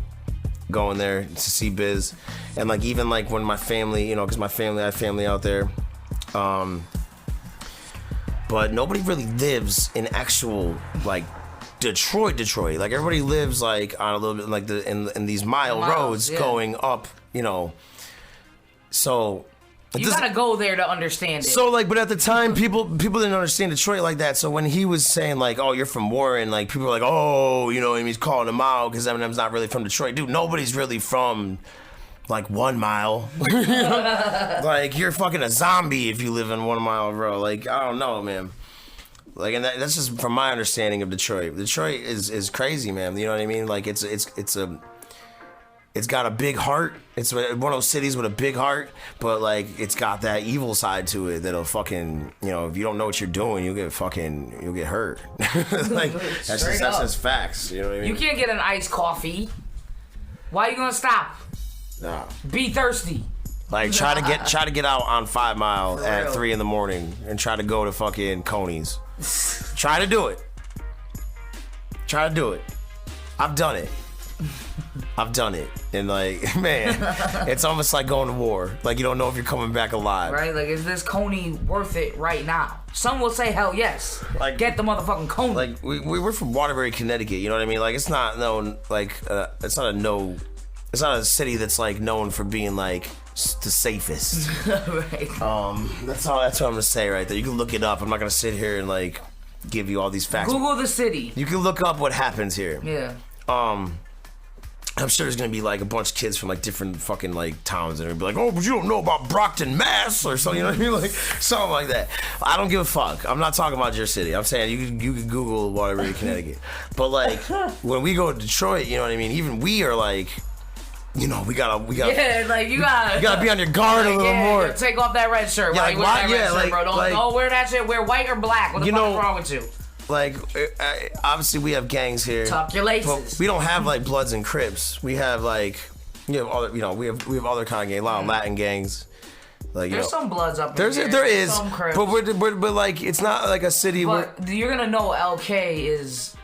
going there to see Biz, and like even like when my family, because I have family out there, but nobody really lives in actual like Detroit. Like everybody lives like on a little bit like in these mile roads going up, so. You gotta go there to understand it. So like, but at the time, people didn't understand Detroit like that. So when he was saying like, "Oh, you're from Warren," like people were like, "Oh, and he's calling him out because Eminem's not really from Detroit." Dude, nobody's really from like 1 mile. Like you're fucking a zombie if you live in 1 mile row. Like I don't know, man. Like, and that's just from my understanding of Detroit. Detroit is crazy, man. You know what I mean? Like it's got a big heart. It's one of those cities with a big heart, but like it's got that evil side to it that'll fucking, if you don't know what you're doing, you'll get hurt. Like that's just facts. You know what I mean? You can't get an iced coffee. Why are you gonna stop? Nah. Be thirsty. Like try to get out on 5 Mile For at real. 3 a.m. and try to go to fucking Coney's. Try to do it. I've done it. And like, man, it's almost like going to war. Like you don't know if you're coming back alive. Right? Like, is this Coney worth it right now? Some will say hell yes. Like, get the motherfucking Coney. Like we're from Waterbury, Connecticut. You know what I mean? Like it's not known. Like it's not a city that's like known for being like the safest. Right. That's what I'm gonna say right there. You can look it up. I'm not gonna sit here and like give you all these facts. Google the city. You can look up what happens here. Yeah. I'm sure there's gonna be like a bunch of kids from like different fucking like towns and they're gonna be like, "Oh, but you don't know about Brockton, Mass," or something. You know what I mean? Like something like that. I don't give a fuck. I'm not talking about your city. I'm saying you can Google Waterbury, Connecticut. But like when we go to Detroit, you know what I mean? Even we are like, we gotta. Yeah, like you gotta be on your guard a little more. Yeah, take off that red shirt. Yeah, Why like, you wear that red shirt, like, bro? Don't wear that shit. Wear white or black. What the fuck is wrong with you? Like, obviously we have gangs here. Tuck your laces. But we don't have like Bloods and Crips. We have like, we have other kind of gangs, a lot of Latin gangs. Like, there's some Bloods up there here. There is, some Crips. but like it's not like a city but where you're gonna know LK is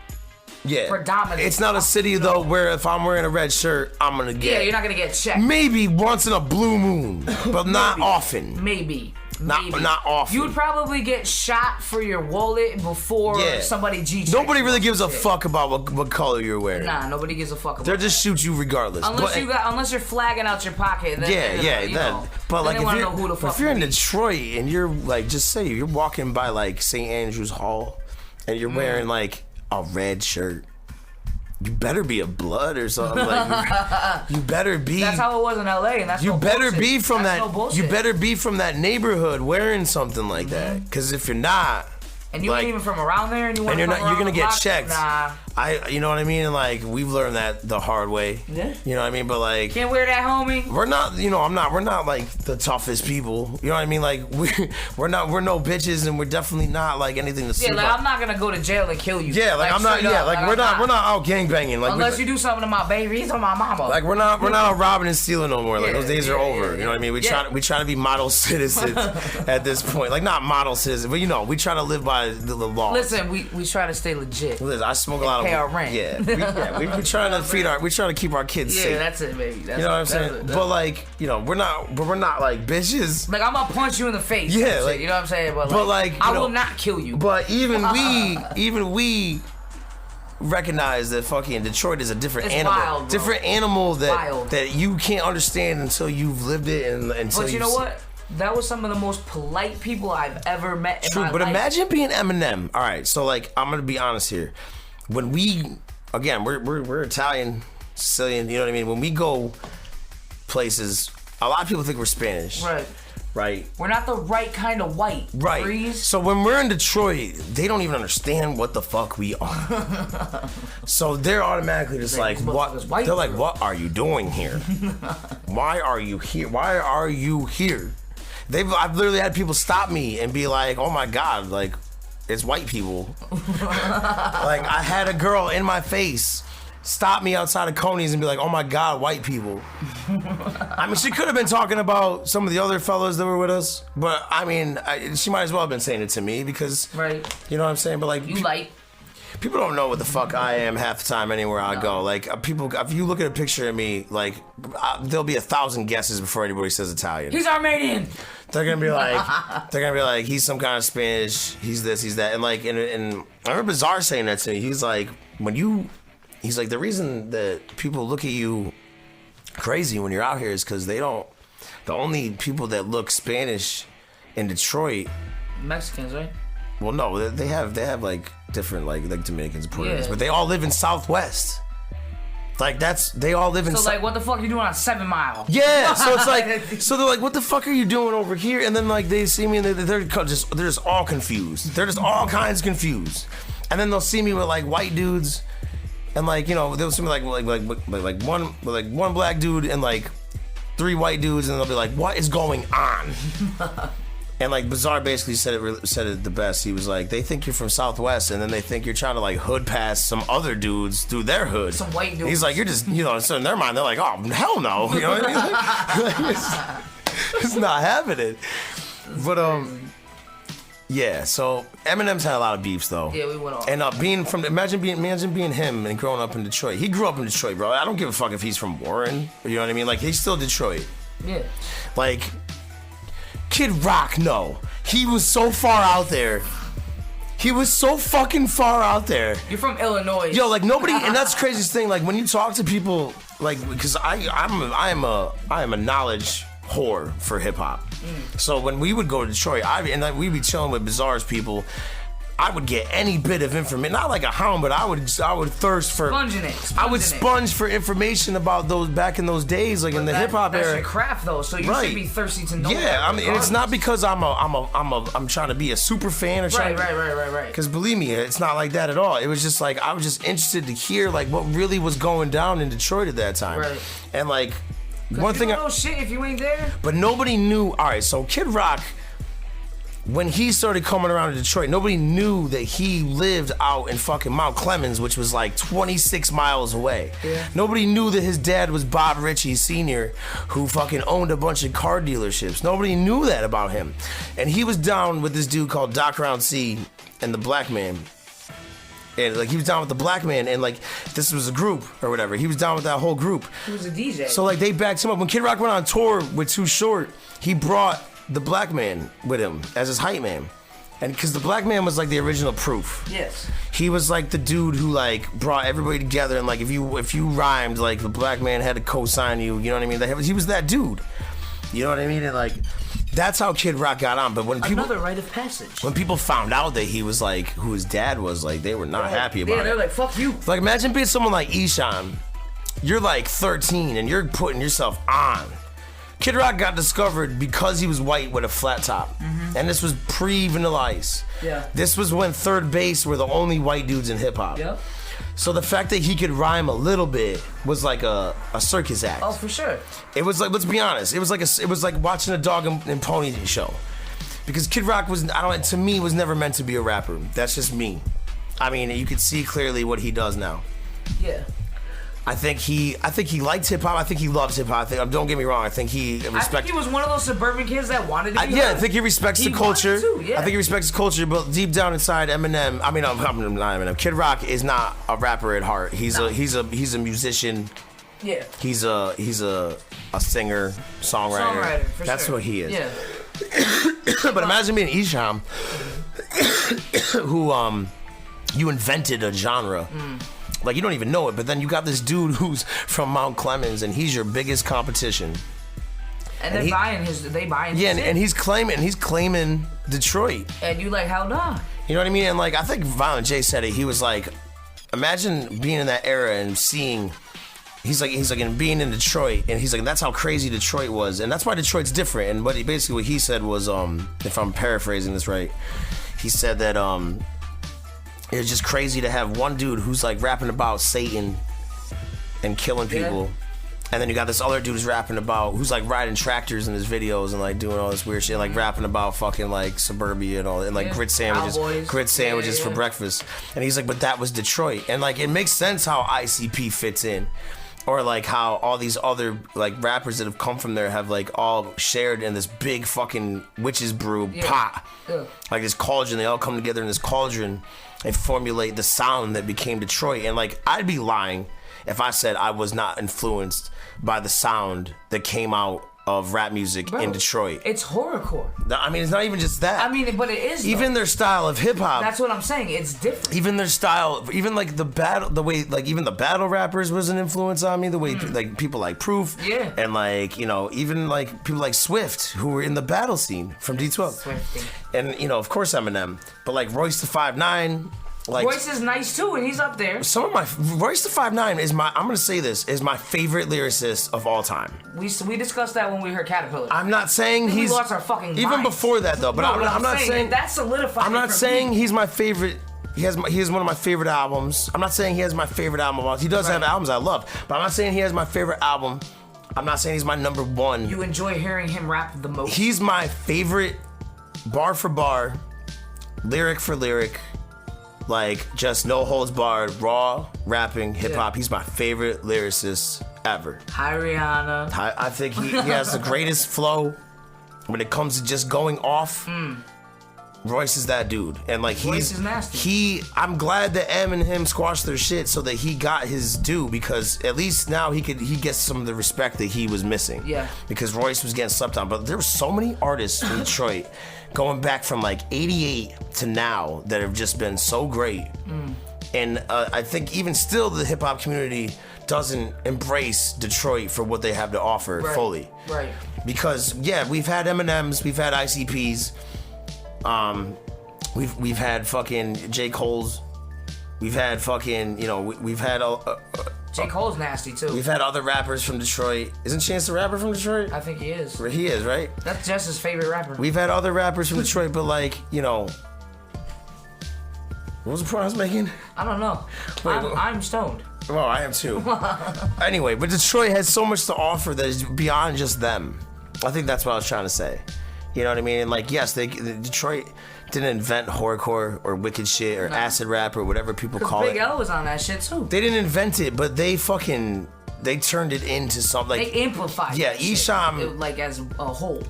predominant. It's not a city though where if I'm wearing a red shirt, I'm gonna get. Yeah, you're not gonna get checked. Maybe once in a blue moon, but not often. Maybe. Not often. You would probably get shot for your wallet before somebody G-checks. Nobody really gives a fuck about what color you're wearing. Nah, nobody gives a fuck about They'll just shoot you regardless. Unless you're flagging out your pocket. Then, But like if you're in Detroit and you're like, just say you're walking by like St. Andrew's Hall and you're wearing like a red shirt. You better be a Blood or something. Like you better be. That's how it was in LA, and that's you no better bullshit. be from that's that. No bullshit. You better be from that neighborhood wearing something like that. Because if you're not, and you ain't even from around there, and you're gonna get checked. Nah. You know what I mean? And like, we've learned that the hard way. Yeah. You know what I mean? But like, can't wear that, homie. we're not, we're not like the toughest people. You know what I mean? Like, we're no bitches, and we're definitely not like anything to sleep like on. I'm not gonna go to jail and kill you. Yeah, like I'm not, we're not out gangbanging. Like, unless you do something to my babies or my mama. Like, we're not out robbing and stealing no more. Like, those days are over. You know what I mean? We try to be model citizens at this point. Like, not model citizens, but we try to live by the laws. Listen, we try to stay legit. Listen, I smoke a lot of. Pay our rent. Yeah, we trying to we trying to keep our kids safe. Yeah, that's it, baby. That's you know what I'm saying? But like, we're not like bitches. Like, I'm gonna punch you in the face. Yeah, like, you know what I'm saying? But like I will not kill you. But even we recognize that fucking Detroit is a different animal. Wild, different animal that you can't understand until you've lived it and until. But you know what? That was some of the most polite people I've ever met in my life. True, but imagine being Eminem. All right, so like, I'm gonna be honest here. When we're Italian, Sicilian, you know what I mean? When we go places, a lot of people think we're Spanish. Right. We're not the right kind of white. Right. Freeze. So when we're in Detroit, they don't even understand what the fuck we are. So they're automatically just like, what? They're like, what are you doing here? Why are you here? Why are you here? I've literally had people stop me and be like, oh my God, like, it's white people. Like, I had a girl in my face stop me outside of Coney's and be like, oh my God, white people. I mean, she could have been talking about some of the other fellas that were with us, but I mean, she might as well have been saying it to me because, you know what I'm saying? But like, people don't know what the fuck I am half the time anywhere I go. Like, people, if you look at a picture of me, like, there'll be 1,000 guesses before anybody says Italian. He's Armenian. They're gonna be like, he's some kind of Spanish. He's this, he's that, and like, and I remember Bizarre saying that to me. He's like, he's like, the reason that people look at you crazy when you're out here is because they don't. The only people that look Spanish in Detroit, Mexicans, right? Well, no, they have like different like Dominicans and Puerto Ricans, but they all live in Southwest. Like, they all live in. So like, what the fuck are you doing on 7 Mile? Yeah, so it's like, so they're like, what the fuck are you doing over here? And then like, they see me and they're just all confused. They're just all kinds confused. And then they'll see me with like white dudes, and like, they'll see me like one black dude and like 3 white dudes, and they'll be like, what is going on? And like, Bizarre basically said it the best. He was like, they think you're from Southwest, and then they think you're trying to like hood pass some other dudes through their hood. Some white dudes. He's like, you're just, so in their mind, they're like, oh, hell no. You know what I mean? Like, it's not happening. But, yeah, so Eminem's had a lot of beefs, though. Yeah, we went off. And imagine being him and growing up in Detroit. He grew up in Detroit, bro. I don't give a fuck if he's from Warren. You know what I mean? Like, he's still Detroit. Yeah. Like, Kid Rock, no. He was so far out there. He was so fucking far out there. You're from Illinois. Yo, like, nobody, and that's the craziest thing. Like, when you talk to people, like, because I am a knowledge whore for hip hop. So when we would go to Detroit, we'd be chilling with Bizarre's people. I would get any bit of information, not like a hound, but I would thirst for. I would sponge for information about those back in those days, like in the hip hop era. That's your craft, though, so you should be thirsty to know. Yeah, I mean, and it's not because I'm trying to be a super fan or something. Right. Because believe me, it's not like that at all. It was just like, I was just interested to hear like what really was going down in Detroit at that time. Right. And like, one thing. You don't know shit if you ain't there. But nobody knew. All right, so Kid Rock, when he started coming around to Detroit, nobody knew that he lived out in fucking Mount Clemens, which was like 26 miles away. Yeah. Nobody knew that his dad was Bob Ritchie Sr., who fucking owned a bunch of car dealerships. Nobody knew that about him. And he was down with this dude called Doc Round C and the Black Man. And like, he was down with the Black Man, and like, this was a group or whatever. He was down with that whole group. He was a DJ. So like, they backed him up. When Kid Rock went on tour with Too Short, he brought the Black Man with him as his hype man. And because the Black Man was like the original Proof. Yes. He was like the dude who like brought everybody together, and like, if you rhymed, like, the Black Man had to co-sign you, you know what I mean? He was that dude. You know what I mean? And like, that's how Kid Rock got on. But when people, another rite of passage. When people found out that he was like who his dad was, like, they were not happy about it. They're like, fuck you. Like, imagine being someone like Eshawn. You're like 13 and you're putting yourself on. Kid Rock got discovered because he was white with a flat top. Mm-hmm. And this was pre-Vanilla Ice. Yeah. This was when Third Base were the only white dudes in hip hop. Yep. So the fact that he could rhyme a little bit was like a circus act. Oh, for sure. It was like, let's be honest, it was like watching a dog and pony show. Because Kid Rock to me was never meant to be a rapper. That's just me. I mean, you could see clearly what he does now. Yeah. I think he liked hip hop. I think he loves hip hop. Don't get me wrong. I think he I think he was one of those suburban kids that wanted to be. Yeah, I think he respects the culture. Yeah. I think he respects the culture, but deep down inside, Eminem. I mean, I'm not Eminem. Kid Rock is not a rapper at heart. He's a musician. Yeah. He's a singer, songwriter. For That's sure. what he is. Yeah. But imagine being Isham, who you invented a genre. Like, you don't even know it, but then you got this dude who's from Mount Clemens, and he's your biggest competition. And they're buying his. Yeah, and he's claiming Detroit. And you like, hell nah. You know what I mean? And like, I think Violent J said it. He was like, imagine being in that era and seeing. He's like, and being in Detroit, and he's like, that's how crazy Detroit was, and that's why Detroit's different. And what he said was, if I'm paraphrasing this right, he said that it was just crazy to have one dude who's like rapping about Satan and killing people. And then you got this other dude who's like riding tractors in his videos and like doing all this weird shit, like rapping about fucking like suburbia and all, and like grit sandwiches for breakfast. And he's like, but that was Detroit. And like, it makes sense how ICP fits in. Or like how all these other like rappers that have come from there have like all shared in this big fucking witch's brew pot. Yeah. Like this cauldron, they all come together in this cauldron and formulate the sound that became Detroit. And like, I'd be lying if I said I was not influenced by the sound that came out of rap music in Detroit. It's horrorcore. I mean, it's not even just that. I mean, but it is. Even their style of hip hop. That's what I'm saying. It's different. Even their style, even like the way, like even the battle rappers was an influence on me. The way like people like Proof, and like, you know, even like people like Swift who were in the battle scene from D12, Swifty. And you know, of course Eminem, but like Royce the 5'9". Like, Royce is nice too, and he's up there. Some of my Royce the 5'9" is my. I'm gonna say this is my favorite lyricist of all time. We discussed that when we heard Caterpillar. I'm not saying we lost our fucking minds. Even before that though. But no, I'm not saying that's solidified. I'm not saying he's my favorite. He has one of my favorite albums. I'm not saying he has my favorite album. He does have albums I love, but I'm not saying he has my favorite album. I'm not saying he's my number one. You enjoy hearing him rap the most. He's my favorite, bar for bar, lyric for lyric. Like, just no holds barred, raw rapping, hip hop. He's my favorite lyricist ever. Hi, Rihanna. I think he has the greatest flow when it comes to just going off. Royce is that dude, and like Royce is nasty. I'm glad that M and him squashed their shit so that he got his due, because at least now he gets some of the respect that he was missing. Yeah. Because Royce was getting slept on, but there were so many artists from Detroit going back from like '88 to now that have just been so great. And I think even still the hip hop community doesn't embrace Detroit for what they have to offer fully. Right. Because we've had Eminems, we've had ICPs. We've had fucking J. Cole's. We've had fucking, you know, we've had J. Cole's nasty too. We've had other rappers from Detroit. Isn't Chance the Rapper from Detroit? I think he is. He is, right? That's Jess's favorite rapper. We've had other rappers from Detroit, but like, you know, what was the point I was making? I don't know. I'm stoned. Well, I am too. Anyway, but Detroit has so much to offer that is beyond just them. I think that's what I was trying to say. You know what I mean? And like, yes, Detroit didn't invent horrorcore or wicked shit or acid rap or whatever people call it. Big L was on that shit too. They didn't invent it, but they turned it into something. Like, they amplified. Yeah, Isham. Like as a whole.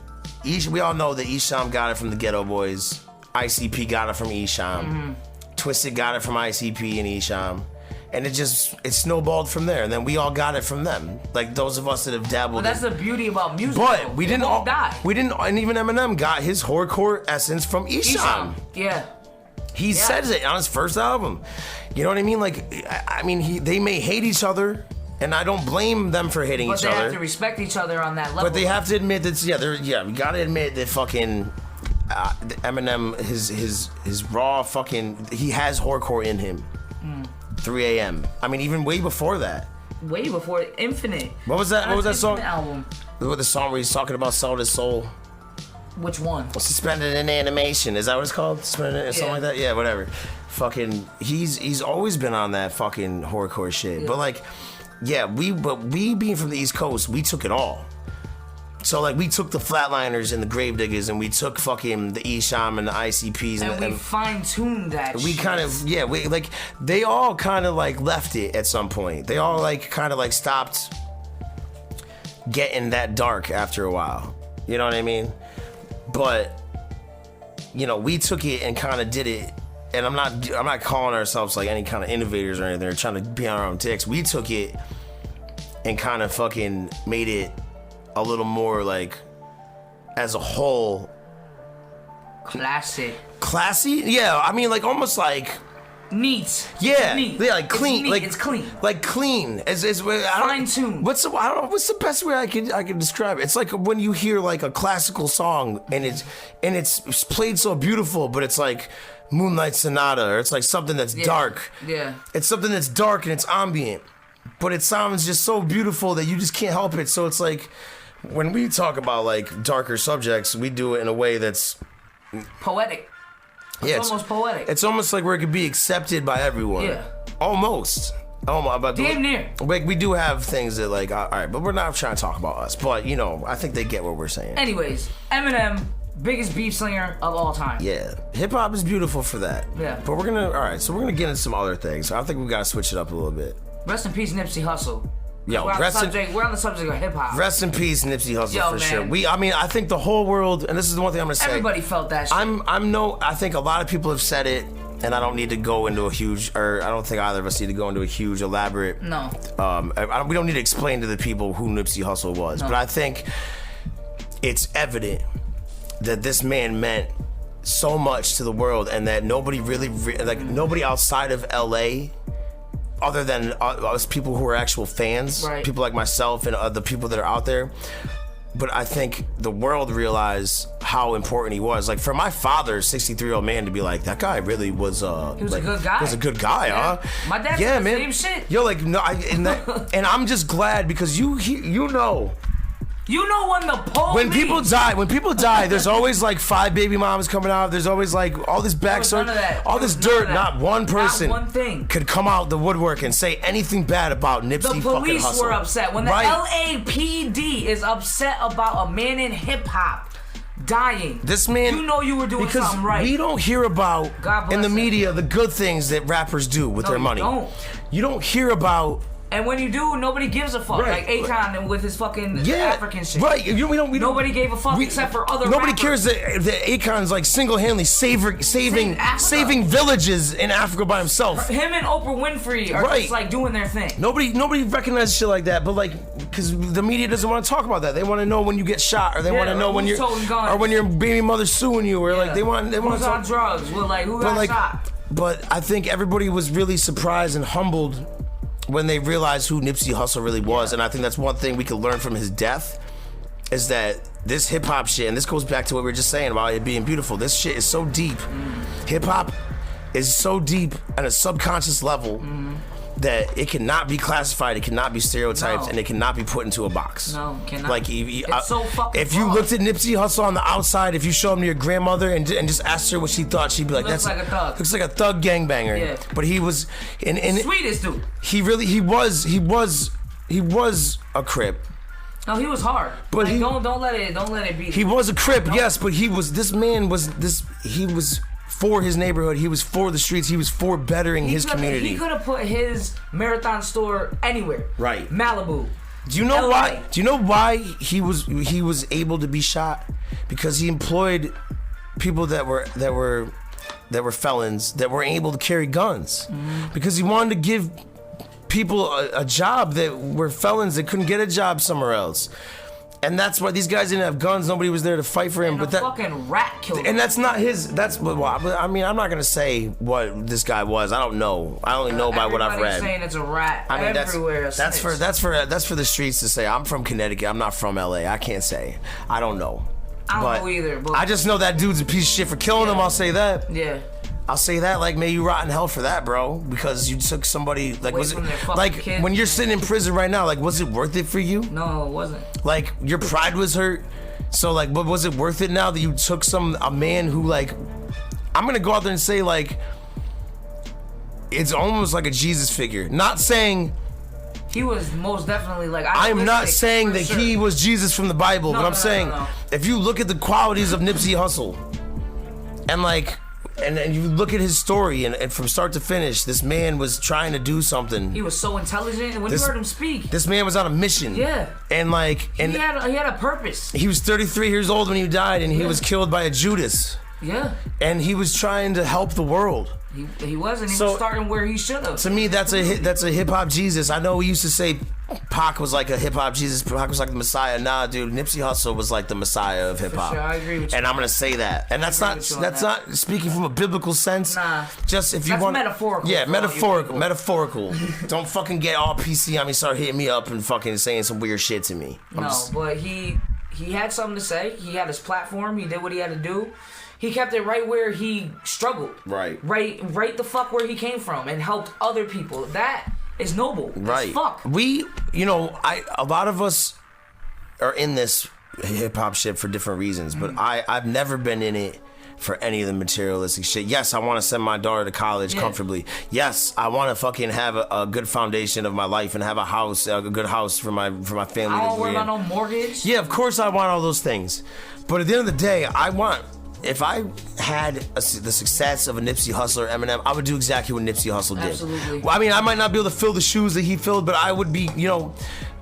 We all know that Isham got it from the Ghetto Boys. ICP got it from Isham. Twisted got it from ICP and Isham. And it snowballed from there, and then we all got it from them. Like those of us that have dabbled. But that's the beauty about music. But we didn't all die. We didn't, and even Eminem got his horrorcore essence from Isham. Yeah. He says it on his first album. You know what I mean? Like, I mean, they may hate each other, and I don't blame them for hating each other. But they have to respect each other on that level. But they have to admit that, we gotta admit that fucking Eminem, his raw fucking, he has horrorcore in him. 3 a.m. I mean, even way before that. Way before Infinite. What was that? What was that song? Album. The song where he's talking about selling his soul. Which one? Suspended in animation. Is that what it's called? Suspended, something like that? Yeah, whatever. Fucking, he's always been on that fucking horrorcore shit. Yeah. But like, yeah, we being from the East Coast, we took it all. So like, we took the Flatliners and the Gravediggers, and we took fucking the Esham and the ICPs, and we fine-tuned that. We shit. kind of, yeah, we like, they all kind of like left it at some point. They all like kind of like stopped getting that dark after a while. You know what I mean? But, you know, we took it and kind of did it, and I'm not calling ourselves like any kind of innovators or anything, or trying to be on our own dicks. We took it and kind of fucking made it a little more like, as a whole, classy. Yeah, I mean, like almost like neat. Yeah, neat. Yeah, like clean. It's like it's clean. Like clean. Fine-tuned. What's the best way I can describe it? It's like when you hear like a classical song and it's played so beautiful, but it's like Moonlight Sonata, or it's like something that's dark. Yeah. It's something that's dark and it's ambient, but it sounds just so beautiful that you just can't help it. So it's like, when we talk about like darker subjects, we do it in a way that's poetic. It's almost poetic. It's almost like where it could be accepted by everyone. Yeah. Almost. Damn near. Like, we do have things that like, all right, but we're not trying to talk about us. But, you know, I think they get what we're saying. Anyways, Eminem, biggest beef slinger of all time. Yeah. Hip-hop is beautiful for that. Yeah. But we're going to get into some other things. I think we got to switch it up a little bit. Rest in peace, Nipsey Hussle. Yo, we're on the subject of hip hop. Rest in peace, Nipsey Hussle, for sure. I think the whole world, and this is the one thing I'm gonna say. Everybody felt that shit. I think a lot of people have said it, and I don't need to go into I don't think either of us need to go into a huge, elaborate. No. We don't need to explain to the people who Nipsey Hussle was, but I think it's evident that this man meant so much to the world, and that nobody really, nobody outside of LA, other than us people who are actual fans, right, people like myself and other people that are out there. But I think the world realized how important he was. Like, for my father, 63-year-old man, to be like, that guy really was he was a good guy. Was a good guy, yeah. huh? My dad said the same shit. Yo, like, no, and I'm just glad, because you know. You know when people die, there's always like 5 baby mamas coming out. There's always like all this backstory, all this dirt. Not one person could come out the woodwork and say anything bad about Nipsey fucking Hussle. The police were upset. When the LAPD is upset about a man in hip hop dying, this man, you know you were doing something right. We don't hear about in the media the good things that rappers do with their money. You don't hear about. And when you do, nobody gives a fuck. Right. Like Akon with his fucking African shit. Right. Nobody gave a fuck except for other Nobody rappers. cares that Akon's like single-handedly saving villages in Africa by himself. Him and Oprah Winfrey are just like doing their thing. Nobody recognizes shit like that, but like, because the media doesn't want to talk about that. They want to know when you get shot, or they want to know when your baby mother's suing you, or like they want who's on drugs, who got shot. But I think everybody was really surprised and humbled when they realized who Nipsey Hussle really was. And I think that's one thing we could learn from his death, is that this hip-hop shit, and this goes back to what we were just saying about it being beautiful, this shit is so deep. Hip-hop is so deep at a subconscious level that it cannot be classified, it cannot be stereotyped, and it cannot be put into a box. No, cannot. Like, it's so fucking if you looked at Nipsey Hussle on the outside, if you showed him to your grandmother and just asked her what she thought, she'd be like, looks like a thug. Looks like a thug gangbanger. Yeah. But he was sweetest dude. He was a Crip. No, he was hard. But like, don't let it be. He was a Crip, yes, but he was for his neighborhood. He was for the streets. He was for bettering his community. He could have put his marathon store anywhere. Right. Malibu. Do you know why? Do you know why he was able to be shot? Because he employed people that were felons that were able to carry guns. Because he wanted to give people a job that were felons that couldn't get a job somewhere else. And that's why these guys didn't have guns. Nobody was there to fight for him. And but that fucking rat killed him. And that's not his. I mean, I'm not gonna say what this guy was. I don't know. I only know by what I've read. Saying it's a rat. I mean, everywhere. That's for the streets to say. I'm from Connecticut. I'm not from LA. I can't say. I don't know. I don't know either. But I just know that dude's a piece of shit for killing him. I'll say that. Yeah. I'll say that, like, may you rot in hell for that, bro. Because you took somebody, like, was it, like, when you're sitting in prison right now, like, was it worth it for you? No, it wasn't. Like, your pride was hurt. So like, but was it worth it now that you took a man who like, I'm gonna go out there and say like, it's almost like a Jesus figure. Not saying he was most definitely like. I'm not saying that he was Jesus from the Bible, but I'm saying if you look at the qualities of Nipsey Hussle, and like, and you look at his story, and from start to finish, this man was trying to do something. He was so intelligent, and when you heard him speak, this man was on a mission. Yeah, and like, and he had a purpose. He was 33 years old when he died, and he was killed by a Judas. Yeah, and he was trying to help the world. He wasn't. He was starting where he should have. To me, that's a hip hop Jesus. I know we used to say Pac was like a hip hop Jesus. Pac was like the Messiah. Nah, dude, Nipsey Hussle was like the Messiah of hip hop. Sure, I agree with you. And I'm gonna say that. And that's not speaking from a biblical sense. Nah. Just if you want metaphorical. Yeah, metaphorical. Don't fucking get all PC on me. Start hitting me up and fucking saying some weird shit to me. But he had something to say. He had his platform. He did what he had to do. He kept it right where he struggled. Right the fuck where he came from and helped other people. That is noble. Right. As fuck. A lot of us are in this hip hop shit for different reasons, but I've never been in it for any of the materialistic shit. Yes, I want to send my daughter to college comfortably. Yes, I want to fucking have a good foundation of my life and have a good house for my family. I don't worry about no mortgage. Yeah, of course I want all those things. But at the end of the day, if I had the success of a Nipsey Hussle or Eminem, I would do exactly what Nipsey Hussle did. Absolutely. Well, I mean, I might not be able to fill the shoes that he filled, but I would be,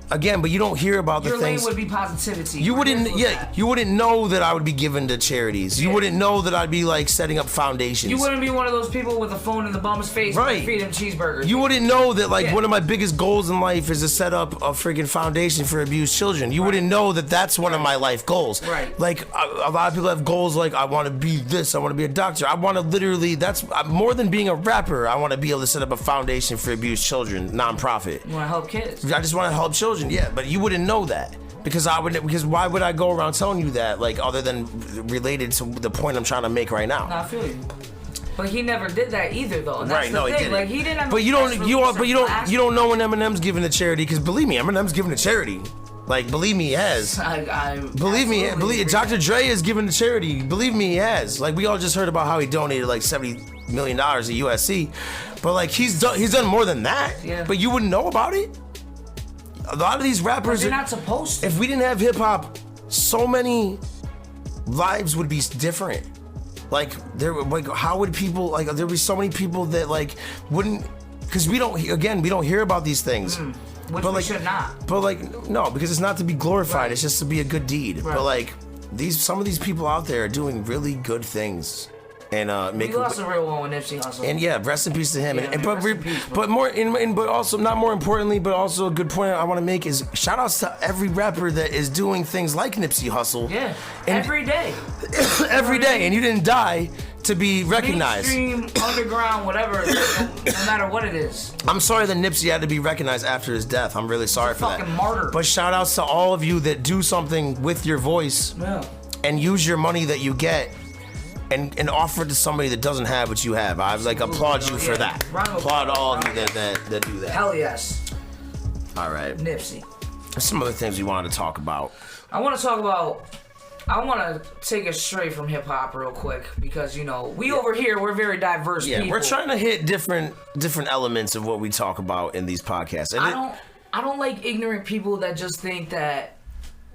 again, but you don't hear about the things. Your lane would be positivity. You wouldn't know that I would be given to charities. You wouldn't know that I'd be like setting up foundations. You wouldn't be one of those people with a phone in the bum's face and feed him cheeseburgers. You wouldn't know that one of my biggest goals in life is to set up a freaking foundation for abused children. You wouldn't know that that's one of my life goals. Right. Like a lot of people have goals like I want to be this, I want to be a doctor. I want to literally, that's more than being a rapper. I want to be able to set up a foundation for abused children, nonprofit. You want to help kids. I just want to help children, but you wouldn't know that because why would I go around telling you that, like, other than related to the point I'm trying to make right now? No, I feel you. But he never did that either, though. And that's the thing. He didn't. Like, he didn't have. But you don't know when Eminem's giving to charity, because believe me, Eminem's giving to charity. Like, believe me, he has. Believe me, Dr. Dre is giving to charity. Believe me, he has. Like, we all just heard about how he donated like $70 million to USC, but like he's done more than that. Yeah. But you wouldn't know about it. A lot of these rappers, they're not supposed to. If we didn't have hip hop, so many lives would be different. Like how would people there'd be so many people that wouldn't, because we don't hear about these things. Which we should not. But no, because it's not to be glorified. Right. It's just to be a good deed. Right. But some of these people out there are doing really good things. And we lost a real one with Nipsey Hussle. And rest in peace to him. But also, not more importantly, but also a good point I want to make is shout outs to every rapper that is doing things like Nipsey Hussle. Yeah, every day. Every day, and you didn't die to be recognized. Mainstream, underground, whatever, no matter what it is. I'm sorry that Nipsey had to be recognized after his death. I'm really sorry for that. Fucking martyr. But shout outs to all of you that do something with your voice and use your money that you get and offer it to somebody that doesn't have what you have. I applaud you for that. Applaud all of you that do that. Hell yes. All right. Nipsey. There's some other things we wanted to talk about. I want to take it straight from hip hop real quick because we over here we're very diverse people. We're trying to hit different elements of what we talk about in these podcasts. And I don't like ignorant people that just think that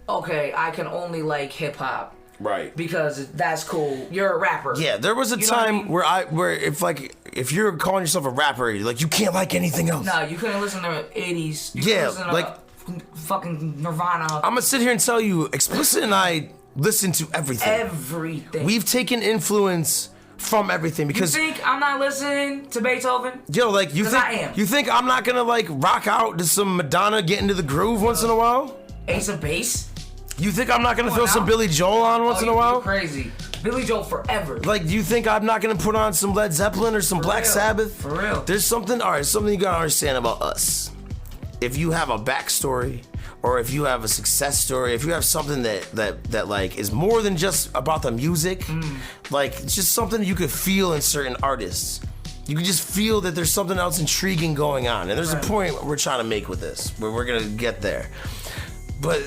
I can only like hip hop. Right. Because that's cool. You're a rapper. Yeah, there was a time where if you're calling yourself a rapper, you can't like anything else. No, you couldn't listen to 80s. You couldn't listen to fucking Nirvana. I'm gonna sit here and tell you, Xplizt and I listen to everything. Everything. We've taken influence from everything because you think I'm not listening to Beethoven? I am. You think I'm not gonna rock out to some Madonna, get into the groove once in a while? Ace of Base? You think I'm not gonna throw some Billy Joel on once in a while? You're crazy. Billy Joel forever. Do you think I'm not gonna put on some Led Zeppelin or some Black Sabbath? For real. There's something you gotta understand about us. If you have a backstory, or if you have a success story, if you have something that is more than just about the music, it's just something you could feel in certain artists. You can just feel that there's something else intriguing going on. And there's a point we're trying to make with this, where we're gonna get there. But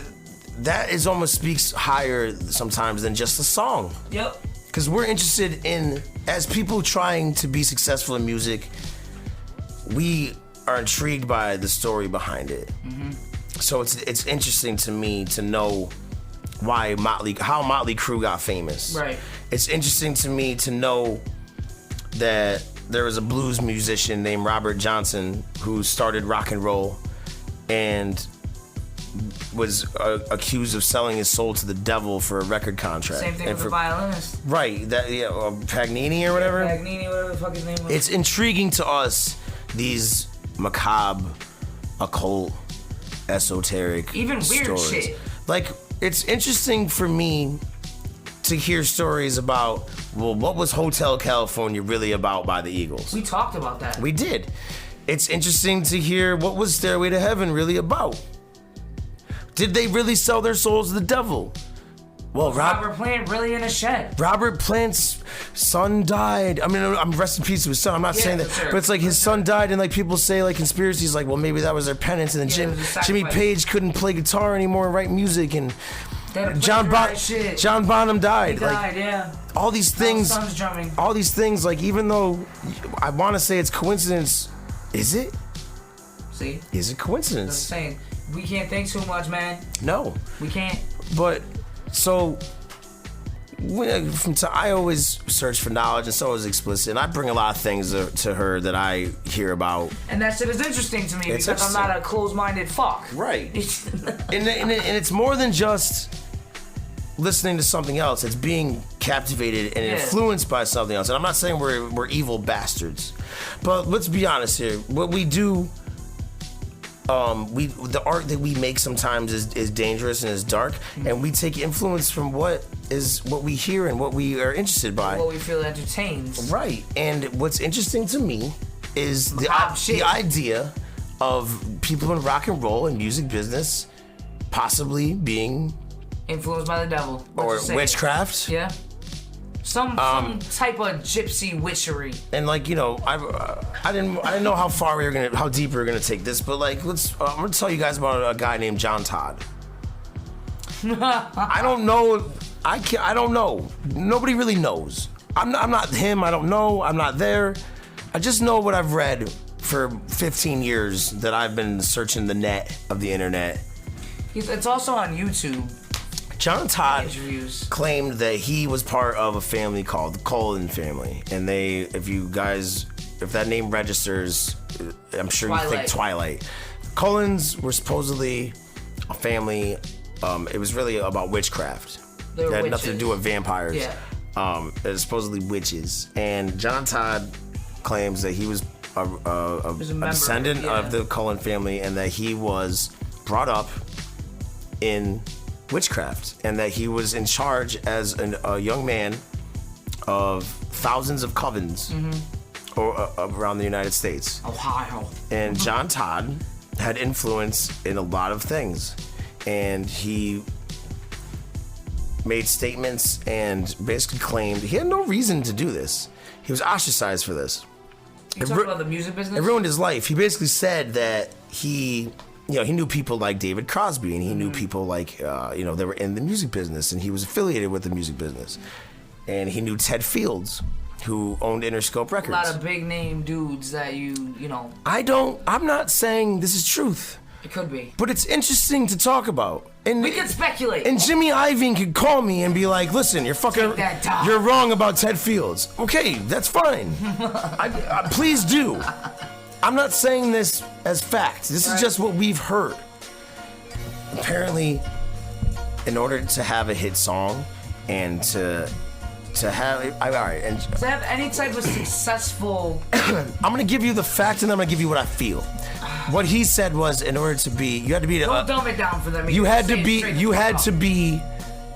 that is almost speaks higher sometimes than just a song. Yep. Because we're interested in, as people trying to be successful in music, we are intrigued by the story behind it. Mm-hmm. So it's interesting to me to know how Motley Crue got famous. Right. It's interesting to me to know that there was a blues musician named Robert Johnson who started rock and roll and was accused of selling his soul to the devil for a record contract. Same thing with the violinist. Right, Paganini or whatever. Paganini, whatever the fuck his name was. It's intriguing to us, these macabre, occult, esoteric, even weird stories. shit. Like, it's interesting for me to hear stories about, well, what was Hotel California really about by the Eagles? We talked about that. We did. It's interesting to hear what was Stairway to Heaven really about. Did they really sell their souls to the devil? Well, Robert Plant really in a shed. Robert Plant's son died. I mean, I'm rest in peace to his son. I'm not saying that, sure. but it's like his son died, and like people say like conspiracies, like, well, maybe that was their penance, and then Jimmy Page couldn't play guitar anymore and write music, and John Bonham died. He died, yeah. All these things. Son's drumming. All these things, like, even though I want to say it's coincidence, is it? See? Is it coincidence? That's what I'm saying. We can't think too much, man. No. We can't. But so I always search for knowledge, and so is Xplizt, and I bring a lot of things to her that I hear about. And that shit is interesting to me because I'm not a closed-minded fuck. Right. and it's more than just listening to something else. It's being captivated and influenced by something else. And I'm not saying we're evil bastards, but let's be honest here. What we do, the art that we make sometimes is dangerous and is dark, and we take influence from what we hear and what we are interested by. What we feel entertained. Right. And what's interesting to me is the idea of people in rock and roll and music business possibly being influenced by the devil. Or witchcraft. Yeah. Some type of gypsy witchery. And like, you know, I didn't know how deep we were gonna take this, but like, I'm gonna tell you guys about a guy named John Todd. I don't know. I don't know. Nobody really knows. I'm not him. I don't know. I'm not there. I just know what I've read for 15 years that I've been searching the net of the internet. It's also on YouTube. John Todd claimed that he was part of a family called the Cullen family, and if that name registers, I'm sure you think Twilight. Cullens were supposedly a family. It was really about witchcraft. It had nothing to do with vampires. Yeah. It was supposedly witches, and John Todd claims that he was a descendant of the Cullen family, and that he was brought up in witchcraft, and that he was in charge as a young man of thousands of covens around the United States. Ohio. And John Todd had influence in a lot of things, and he made statements and basically claimed he had no reason to do this. He was ostracized for this. You talking about the music business? It ruined his life. He basically said that he knew people like David Crosby, and he knew people like, they were in the music business, and he was affiliated with the music business. And he knew Ted Fields, who owned Interscope Records. A lot of big name dudes that you know. I'm not saying this is truth. It could be. But it's interesting to talk about. And we can speculate. And Jimmy Iovine could call me and be like, listen, you're wrong about Ted Fields. Okay, that's fine. I please do. I'm not saying this as fact. This is just what we've heard. Apparently, in order to have a hit song and to have any type of successful, I'm gonna give you the fact, and I'm gonna give you what I feel. What he said was, in order to be, you had to be. Don't dumb it down for them. You had to be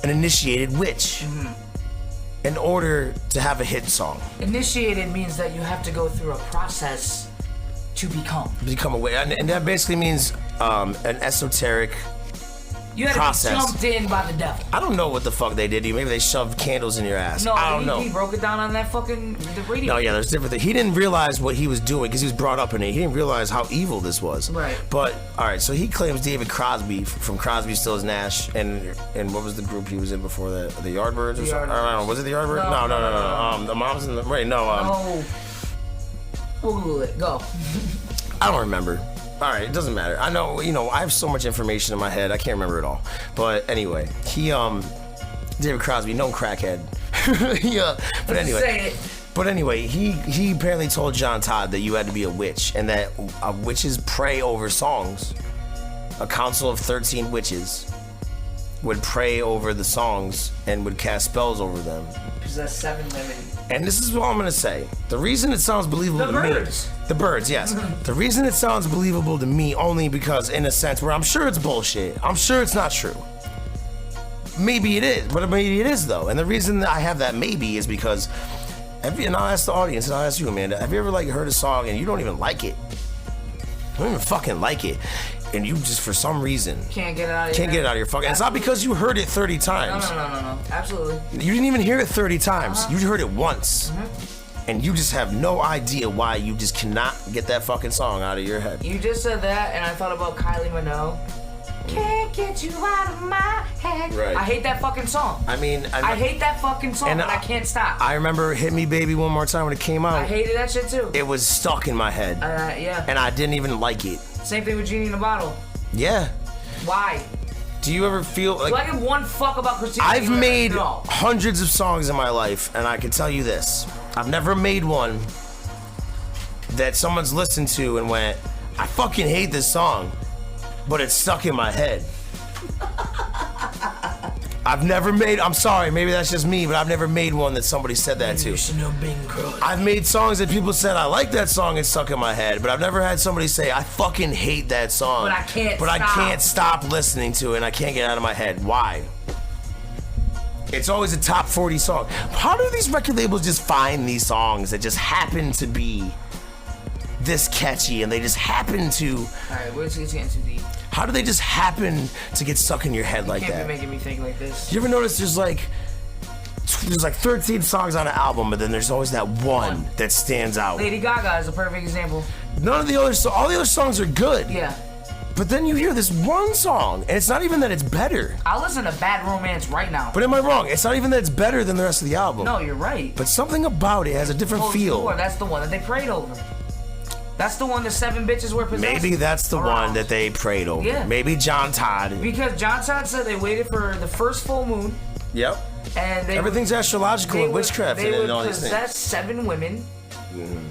an initiated witch. In order to have a hit song. Initiated means that you have to go through a process to become a witch, and that basically means an esoteric You had process. to be jumped in by the devil. I don't know what the fuck they did to you. Maybe they shoved candles in your ass. No, I don't know. He broke it down on that fucking the radio. No, yeah, there's different things. He didn't realize what he was doing because he was brought up in it. He didn't realize how evil this was. Right. But all right, so he claims David Crosby from Crosby, Stills, Nash, and what was the group he was in before that? The Yardbirds or something? I don't know. Was it the Yardbirds? No. The Moms in the Rain. No. No. We'll Google it. Go. I don't remember. All right, it doesn't matter. I know, I have so much information in my head, I can't remember it all. But anyway, David Crosby, known crackhead. But anyway, he apparently told John Todd that you had to be a witch and that witches pray over songs. A council of 13 witches would pray over the songs and would cast spells over them. Possess 7 women. And this is what I'm gonna say. The reason it sounds believable to me. The birds, yes. The reason it sounds believable to me only because, in a sense, where I'm sure it's bullshit. I'm sure it's not true. Maybe it is, but maybe it is though. And the reason that I have that maybe is because, and I'll ask the audience, and I'll ask you, Amanda, have you ever heard a song and you don't even like it? You don't even fucking like it. And you just, for some reason, can't get it out of your fucking. It's not because you heard it 30 times. No. Absolutely. You didn't even hear it 30 times. You heard it once. And you just have no idea why you just cannot get that fucking song out of your head. You just said that, and I thought about Kylie Minogue. Can't get you out of my head. Right. I hate that fucking song. I hate that fucking song, and I can't stop. I remember Hit Me Baby One More Time when it came out. I hated that shit too. It was stuck in my head. Yeah. And I didn't even like it. Same thing with Genie in a Bottle. Yeah. Why? Do you ever feel like... Do I give one fuck about Christina I've Aguilera? made No. hundreds of songs in my life, and I can tell you this. I've never made one that someone's listened to and went, I fucking hate this song, but it's stuck in my head. I've never made, I'm sorry, maybe that's just me, but I've never made one that somebody said that to. I've made songs that people said, I like that song, it's stuck in my head, but I've never had somebody say, I fucking hate that song. But I can't stop listening to it and I can't get it out of my head. Why? It's always a top 40 song. How do these record labels just find these songs that just happen to be this catchy and they just happen to... Alright, we're just getting too deep. How do they just happen to get stuck in your head like that? You can't be making me think like this. You ever notice there's like 13 songs on an album, but then there's always that one that stands out. Lady Gaga is a perfect example. None of the other all the other songs are good. Yeah. But then you hear this one song, and it's not even that it's better. I'll listen to Bad Romance right now. But am I wrong? It's not even that it's better than the rest of the album. No, you're right. But something about it has a different feel. That's the one that they prayed over. That's the one the 7 bitches were possessed. Maybe that's the one that they prayed over. Yeah. Maybe John Todd. Because John Todd said they waited for the first full moon. Yep. And everything's astrological and witchcraft and all these things. They would possess 7 women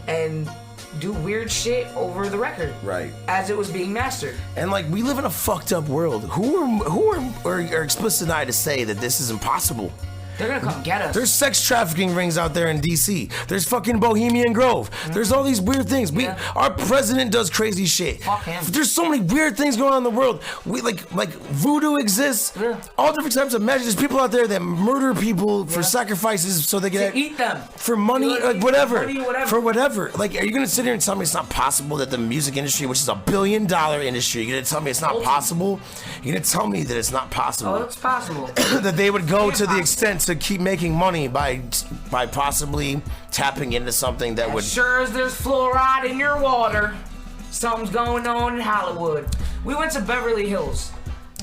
and do weird shit over the record. Right. As it was being mastered. And like, we live in a fucked up world. Who are explicit and I to say that this is impossible? They're gonna come get us. There's sex trafficking rings out there in DC. There's fucking Bohemian Grove. There's all these weird things. Our president does crazy shit. Fuck him. There's so many weird things going on in the world. We like voodoo exists. Yeah. All different types of magic. There's people out there that murder people for sacrifices so they can eat them for money, whatever. Money, whatever. For whatever. Like, are you gonna sit here and tell me it's not possible that the music industry, which is $1 billion industry, you're gonna tell me it's not possible? You're gonna tell me that it's not possible? Oh, it's possible. That they would go to the extent to keep making money by possibly tapping into something that would... Sure as there's fluoride in your water, something's going on in Hollywood. We went to Beverly Hills.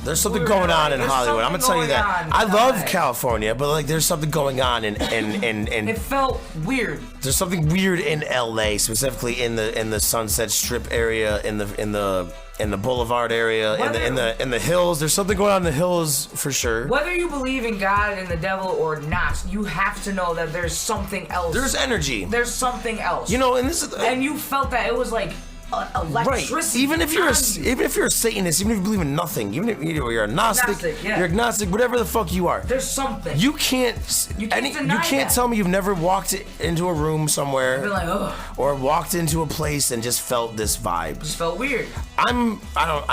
There's something going on in Hollywood. I'm gonna tell you that. I love California, but like, there's something going on in It felt weird. There's something weird in LA, specifically in the Sunset Strip area, in the Boulevard area, in the hills. There's something going on in the hills for sure. Whether you believe in God and the devil or not, you have to know that there's something else. There's energy. There's something else. You know, and this is and you felt that it was like electricity. Right. Even if you're a Satanist, even if you believe in nothing, even if you're a Gnostic, you're agnostic, whatever the fuck you are. There's something. You can't tell me you've never walked into a room somewhere or walked into a place and just felt this vibe. Just felt weird. I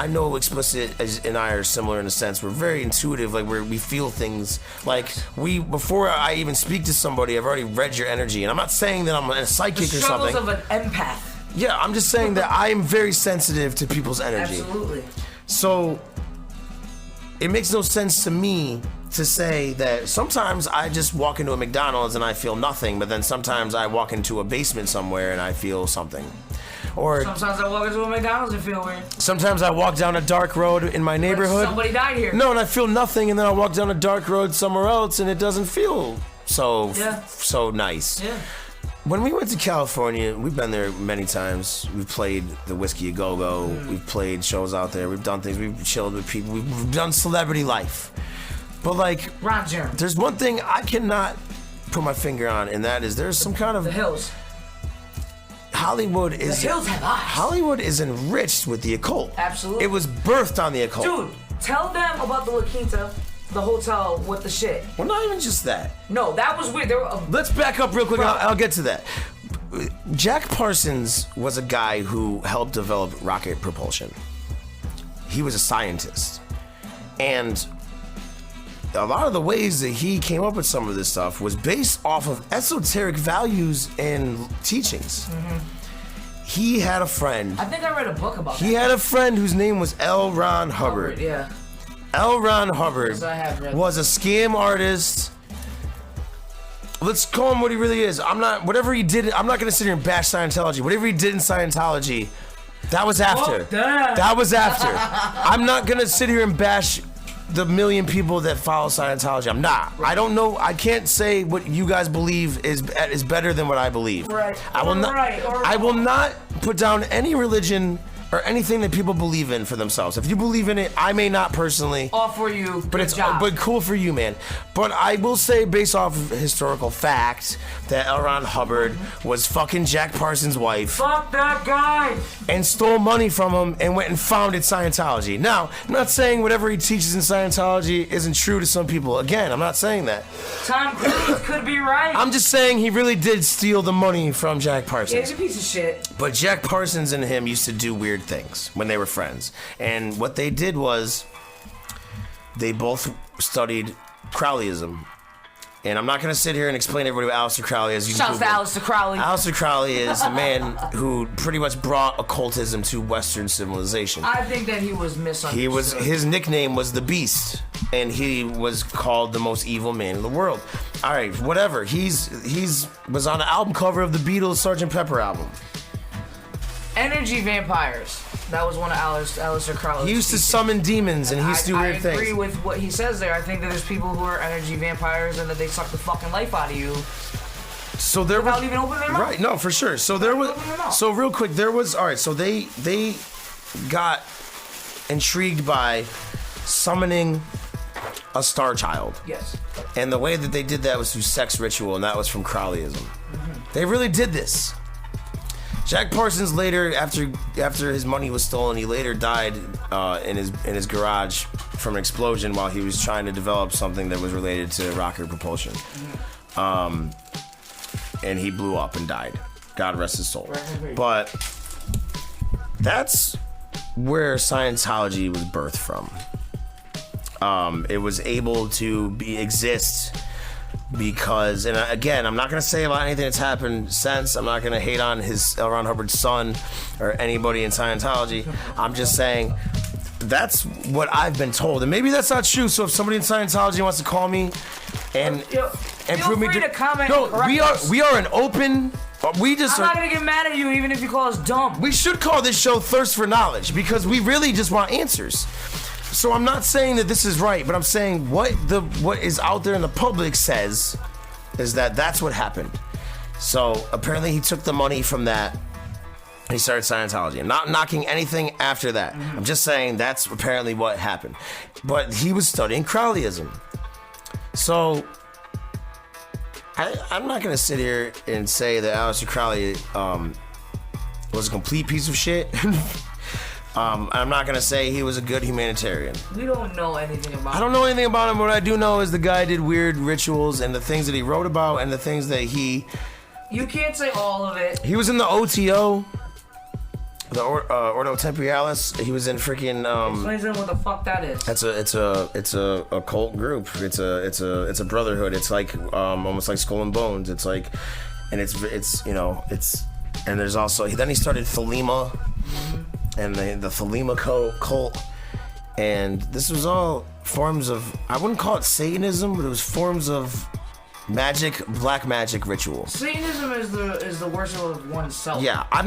know Xplizt and I are similar in a sense. We're very intuitive, like we feel things. Like before I even speak to somebody, I've already read your energy. And I'm not saying that I'm a psychic or something. The struggles of an empath. Yeah, I'm just saying that I am very sensitive to people's energy. Absolutely. So, it makes no sense to me to say that sometimes I just walk into a McDonald's and I feel nothing, but then sometimes I walk into a basement somewhere and I feel something. Or sometimes I walk into a McDonald's and feel weird. Sometimes I walk down a dark road in my neighborhood. Somebody died here. No, and I feel nothing, and then I walk down a dark road somewhere else and it doesn't feel so nice. Yeah. When we went to California, we've been there many times. We've played the Whiskey A Go Go. We've played shows out there. We've done things. We've chilled with people. We've done celebrity life. But like, Ron Jeremy. There's one thing I cannot put my finger on, and that is there's some kind of the hills. Hollywood is the hills have eyes. Hollywood is enriched with the occult. Absolutely. It was birthed on the occult. Dude, tell them about the La Quinta, the hotel with the shit. Well, not even just that. No, that was weird. Let's back up real quick. I'll get to that. Jack Parsons was a guy who helped develop rocket propulsion. He was a scientist. And a lot of the ways that he came up with some of this stuff was based off of esoteric values and teachings. He had a friend. I think I read a book about that. He had a friend whose name was L. Ron Hubbard. Yeah. L. Ron Hubbard Yes, I have read was a scam artist. Let's call him what he really is. Whatever he did, I'm not gonna sit here and bash Scientology. Whatever he did in Scientology, that was after. That was after. I'm not gonna sit here and bash the million people that follow Scientology. I'm not. Right. I don't know. I can't say what you guys believe is better than what I believe. Right. I will not. I will not put down any religion or anything that people believe in for themselves. If you believe in it, I may not personally offer you. But cool for you, man. But I will say, based off of historical fact, that L. Ron Hubbard was fucking Jack Parsons' wife. Fuck that guy. And stole money from him and went and founded Scientology. Now, I'm not saying whatever he teaches in Scientology isn't true to some people. Again, I'm not saying that. Tom Cruise could be right. I'm just saying he really did steal the money from Jack Parsons. Yeah, he's a piece of shit. But Jack Parsons and him used to do weird things when they were friends. And what they did was they both studied Crowleyism. And I'm not going to sit here and explain everybody what Aleister Crowley is. Shouts to Aleister Crowley. Aleister Crowley is a man who pretty much brought occultism to Western civilization. I think that he was misunderstood. His nickname was the Beast, and he was called the most evil man in the world. All right, whatever. He's was on the album cover of the Beatles' Sgt. Pepper album. Energy vampires. That was one of Aleister Crowley's. He used to summon demons, and he used to do weird things. I agree with what he says there. I think that there's people who are energy vampires and that they suck the fucking life out of you. So there without was, even opening their mouth. Right, no, for sure. So there was. So real quick, there was. All right, so they got intrigued by summoning a star child. Yes. And the way that they did that was through sex ritual, and that was from Crowleyism. They really did this. Jack Parsons later, after his money was stolen, he later died in his garage from an explosion while he was trying to develop something that was related to rocket propulsion. And he blew up and died. God rest his soul. But that's where Scientology was birthed from. It was able to exist because, and again, I'm not going to say about anything that's happened since. I'm not going to hate on his L. Ron Hubbard's son or anybody in Scientology. I'm just saying that's what I've been told, and maybe that's not true. So if somebody in Scientology wants to call me and prove me to comment. No, we are an open. I'm not gonna get mad at you even if you call us dumb. We should call this show Thirst for Knowledge because we really just want answers. So I'm not saying that this is right, but I'm saying what is out there in the public says is that that's what happened. So apparently he took the money from that and he started Scientology. I'm not knocking anything after that. I'm just saying that's apparently what happened. But he was studying Crowleyism. So I'm not going to sit here and say that Aleister Crowley was a complete piece of shit. I'm not going to say he was a good humanitarian. We don't know anything about him. I don't know anything about him. What I do know is the guy did weird rituals and the things that he wrote about and the things that he... You can't say all of it. He was in the OTO, the Ordo Temporalis. He was in freaking... Explain what the fuck that is. It's a cult group. It's a brotherhood. It's like almost like Skull and Bones. It's like, and it's you know it's, and there's also then he started Thelema, and the Thelema cult, and this was all forms of, I wouldn't call it Satanism, but it was forms of magic, black magic ritual. Satanism is the worship of oneself. Yeah, I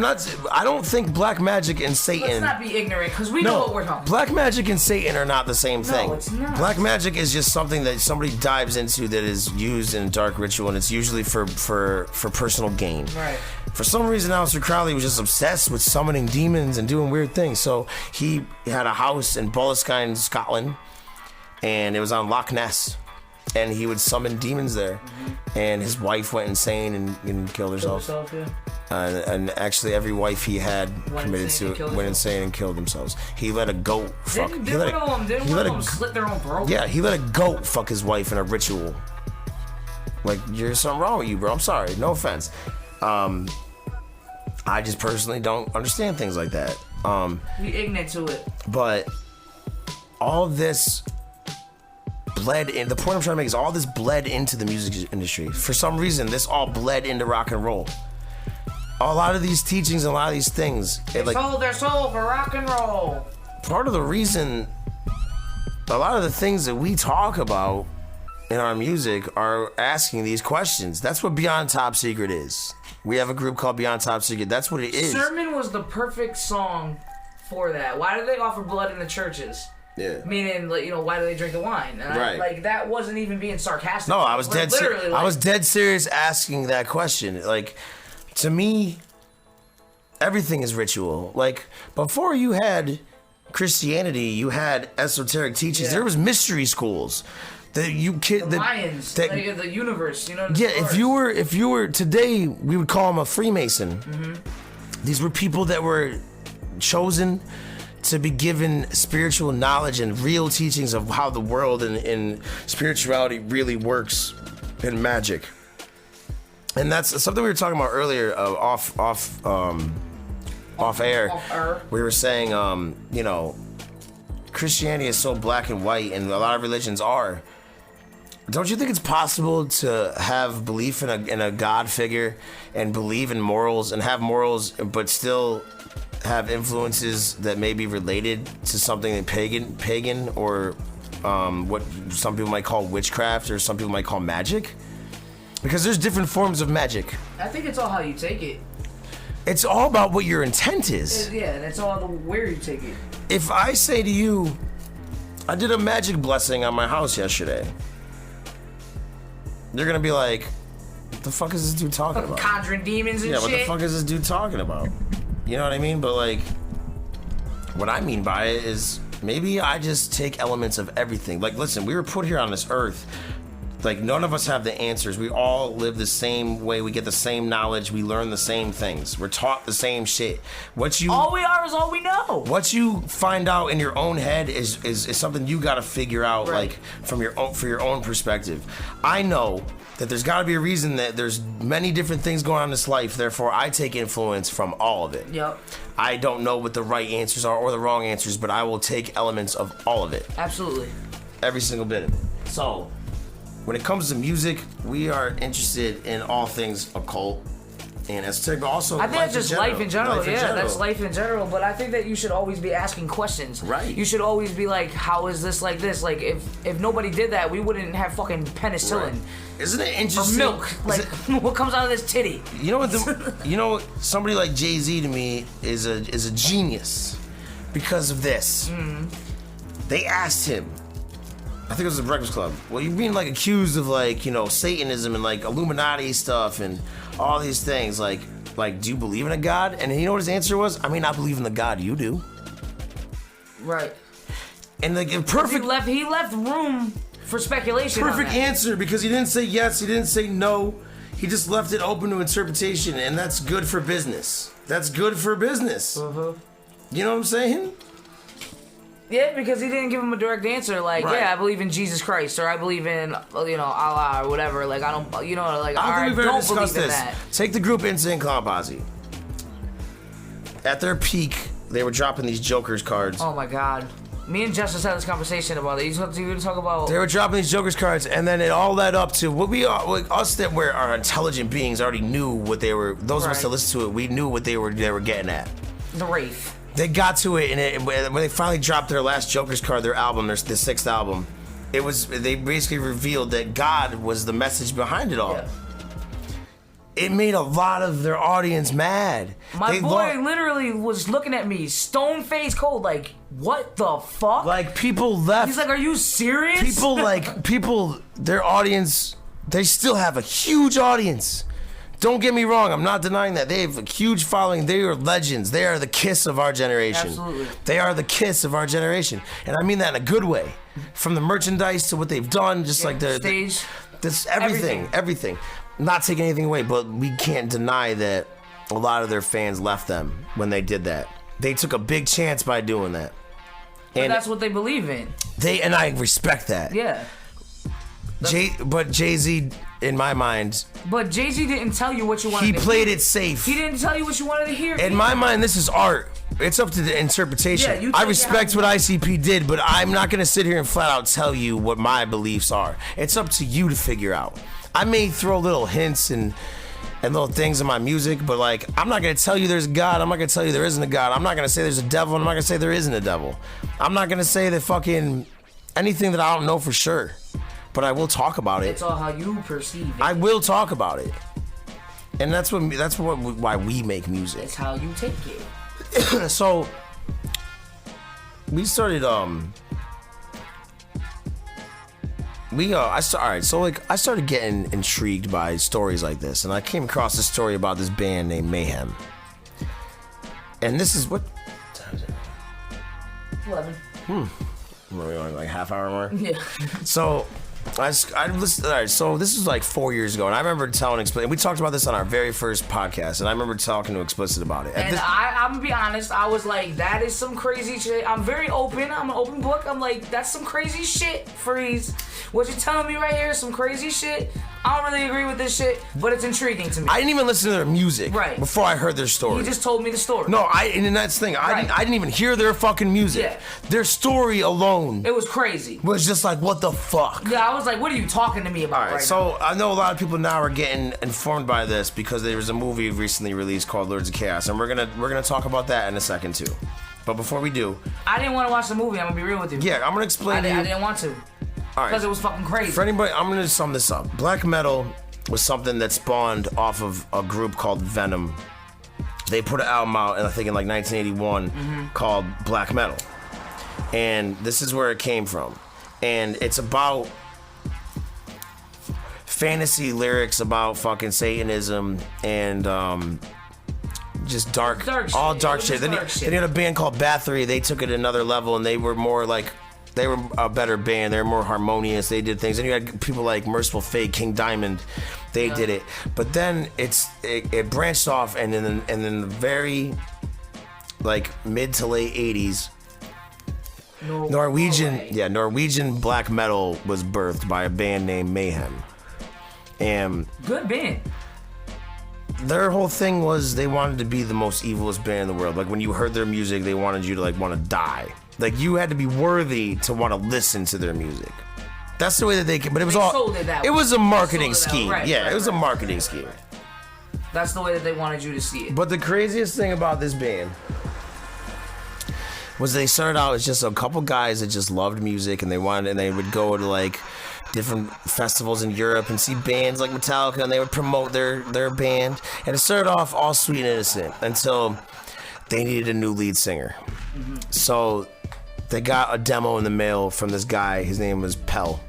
don't think black magic and Satan. Let's not be ignorant, because we know what we're talking about. Black magic and Satan are not the same thing. No, it's not. Black magic is just something that somebody dives into that is used in a dark ritual, and it's usually for personal gain. Right. For some reason, Aleister Crowley was just obsessed with summoning demons and doing weird things. So he had a house in Boleskine, Scotland, and it was on Loch Ness. And he would summon demons there. And his wife went insane and killed herself. And actually, every wife he had went insane and killed themselves. He let a goat fuck. Didn't one of them slit their own throat? Yeah, he let a goat fuck his wife in a ritual. Like, there's something wrong with you, bro. I'm sorry. No offense. I just personally don't understand things like that. We ignorant to it. But all this bled in. The point I'm trying to make is all this bled into the music industry. For some reason, this all bled into rock and roll. A lot of these teachings and a lot of these things. They sold their soul for rock and roll. Part of the reason, a lot of the things that we talk about in our music are asking these questions. That's what Beyond Top Secret is. We have a group called Beyond Top Secret. That's what it is. Sermon was the perfect song for that. Why did they offer blood in the churches? Yeah. Meaning, like, why do they drink the wine? And right. that wasn't even being sarcastic. No, I was I was dead serious asking that question. Like, to me, everything is ritual. Like, before you had Christianity, you had esoteric teachings. Yeah. There was mystery schools. The Lions, the universe, Yeah, if you were today, we would call them a Freemason. Mm-hmm. These were people that were chosen to be given spiritual knowledge and real teachings of how the world and spirituality really works in magic. And that's something we were talking about earlier, off air. We were saying, Christianity is so black and white, and a lot of religions are. Don't you think it's possible to have belief in a God figure and believe in morals and have morals, but still have influences that may be related to something pagan or what some people might call witchcraft or some people might call magic? Because there's different forms of magic. I think it's all how you take it. It's all about what your intent is. Yeah, and it's all where you take it. If I say to you, I did a magic blessing on my house yesterday, you're gonna be like, what the fuck is this dude talking about? Conjuring demons and shit. Yeah, what the fuck is this dude talking about? You know what I mean? But like, what I mean by it is maybe I just take elements of everything. Like, listen, we were put here on this earth. Like, none of us have the answers. We all live the same way. We get the same knowledge. We learn the same things. We're taught the same shit. All we are is all we know. What you find out in your own head is something you got to figure out, right, like for your own perspective. I know that there's got to be a reason that there's many different things going on in this life. Therefore, I take influence from all of it. Yep. I don't know what the right answers are or the wrong answers, but I will take elements of all of it. Absolutely. Every single bit of it. So, when it comes to music, we are interested in all things occult and esoteric, but also I think that's just life in general. That's life in general. But I think that you should always be asking questions. Right. You should always be like, how is this like this? Like, if nobody did that, we wouldn't have fucking penicillin. Right. Isn't it interesting? Or milk. Like, what comes out of this titty? You know what? Somebody like Jay-Z to me is a genius because of this. Mm. They asked him, I think it was the Breakfast Club, well, you're being like accused of like, Satanism and like Illuminati stuff and all these things. Like, do you believe in a God? And you know what his answer was? I mean, I believe in the God you do. Right. And like perfect. He left room for speculation. Perfect answer, because he didn't say yes, he didn't say no. He just left it open to interpretation, and that's good for business. That's good for business. Uh-huh. You know what I'm saying? Yeah, because he didn't give him a direct answer. Like, right, yeah, I believe in Jesus Christ, or I believe in, Allah, or whatever. Like, I don't, like, I don't believe in that. Take the group Insane Clown Posse. At their peak, they were dropping these Joker's cards. Oh my God. Me and Justice had this conversation about it. You were talk about. They were dropping these Joker's cards, and then it all led up to what we are, like us that were our intelligent beings already knew what they were. Those of us that listened to it, we knew what they were getting at. The Wraith. They got to it, and when they finally dropped their last Joker's card, their album, their 6th album, they basically revealed that God was the message behind it all. Yeah. It made a lot of their audience mad. My boy literally was looking at me, stone face cold, like, what the fuck? Like, people left. He's like, are you serious? People, their audience, they still have a huge audience. Don't get me wrong, I'm not denying that. They have a huge following. They are legends. They are the Kiss of our generation. Absolutely. They are the Kiss of our generation. And I mean that in a good way. From the merchandise to what they've done, just like the stage. This everything. Not taking anything away, but we can't deny that a lot of their fans left them when they did that. They took a big chance by doing that. And that's what they believe in. And I respect that. Yeah. But Jay-Z, in my mind... But Jay-Z didn't tell you what you wanted to hear. He played it safe. He didn't tell you what you wanted to hear. In my mind, this is art. It's up to the interpretation. Yeah, I respect what ICP did, but I'm not going to sit here and flat out tell you what my beliefs are. It's up to you to figure out. I may throw little hints and little things in my music, but like, I'm not gonna tell you there's a God. I'm not gonna tell you there isn't a God. I'm not gonna say there's a devil. I'm not gonna say there isn't a devil. I'm not gonna say that fucking anything that I don't know for sure. But I will talk about it. It's all how you perceive it. I will talk about it, and that's why we make music. It's how you take it. So we started I started getting intrigued by stories like this, and I came across this story about this band named Mayhem. And this is what time is it? 11. We're only like half hour more. Yeah. So I listened. All right, so this was like 4 years ago, and I remember telling Xplizt. We talked about this on our very first podcast, and I remember talking to Xplizt about it. And I'm gonna be honest, I was like, that is some crazy shit. I'm very open. I'm an open book. I'm like, that's some crazy shit, Freeze. What you're telling me right here is some crazy shit. I don't really agree with this shit, but it's intriguing to me. I didn't even listen to their music before I heard their story. You just told me the story. No, and that's the thing. I didn't even hear their fucking music. Yeah. Their story alone. It was crazy. Was just like, what the fuck? Yeah, I was like, what are you talking to me about right so now? I know a lot of people now are getting informed by this because there was a movie recently released called Lords of Chaos, and we're gonna talk about that in a second too. But before we do, I didn't want to watch the movie. I'm gonna be real with you. Yeah, I'm gonna explain to you. I didn't want to. Because it was fucking crazy. For anybody, I'm gonna sum this up. Black metal was something that spawned off of a group called Venom. They put an album out, and I think in like 1981, called Black Metal. And this is where it came from. And it's about fantasy lyrics about fucking Satanism and just dark all dark shit. Then they had a band called Bathory. They took it another level, and they were more like, they were a better band. They were more harmonious. They did things. And you had people like Merciful Fate, King Diamond. They did it. But then it branched off, and in the very like mid to late 80s, Norwegian black metal was birthed by a band named Mayhem. And good band. Their whole thing was they wanted to be the most evilest band in the world. Like when you heard their music, they wanted you to like want to die. Like you had to be worthy to want to listen to their music. That's the way that they could, but it was it was a marketing scheme. It was a marketing scheme. That's the way that they wanted you to see it. But the craziest thing about this band was they started out as just a couple guys that just loved music, and they would go to like different festivals in Europe and see bands like Metallica, and they would promote their band. And it started off all sweet and innocent until they needed a new lead singer. So they got a demo in the mail from this guy. His name was Pell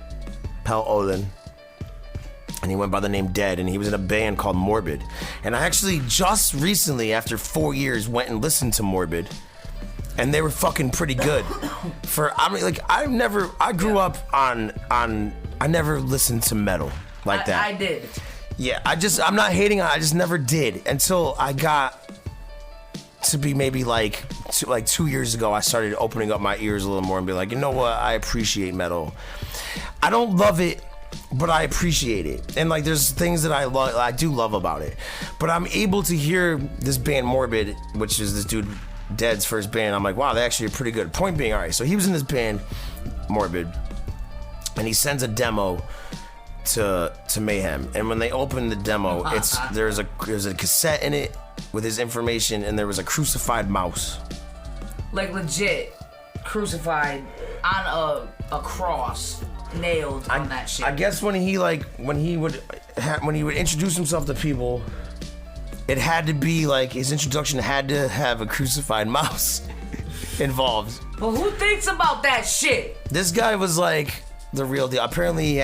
Olin, and he went by the name Dead, and he was in a band called Morbid. And I actually just recently, after 4 years, went and listened to Morbid, and they were fucking pretty good. I grew up on I never listened to metal like that. I did. Yeah, I'm not hating on it, I just never did until I got to be maybe like 2 years ago. I started opening up my ears a little more and be like, you know what, I appreciate metal. I don't love it, but I appreciate it. And like there's things that I do love about it. But I'm able to hear this band Morbid, which is this dude Dead's first band. I'm like, wow, they actually are pretty good. Point being, all right, so he was in this band Morbid, and he sends a demo to Mayhem. And when they open the demo, there's a cassette in it with his information, and there was a crucified mouse. like legit crucified on a cross, nailed on that shit. I guess when he would introduce himself to people, it had to be like his introduction had to have a crucified mouse involved. But who thinks about that shit? This guy was like the real deal. Apparently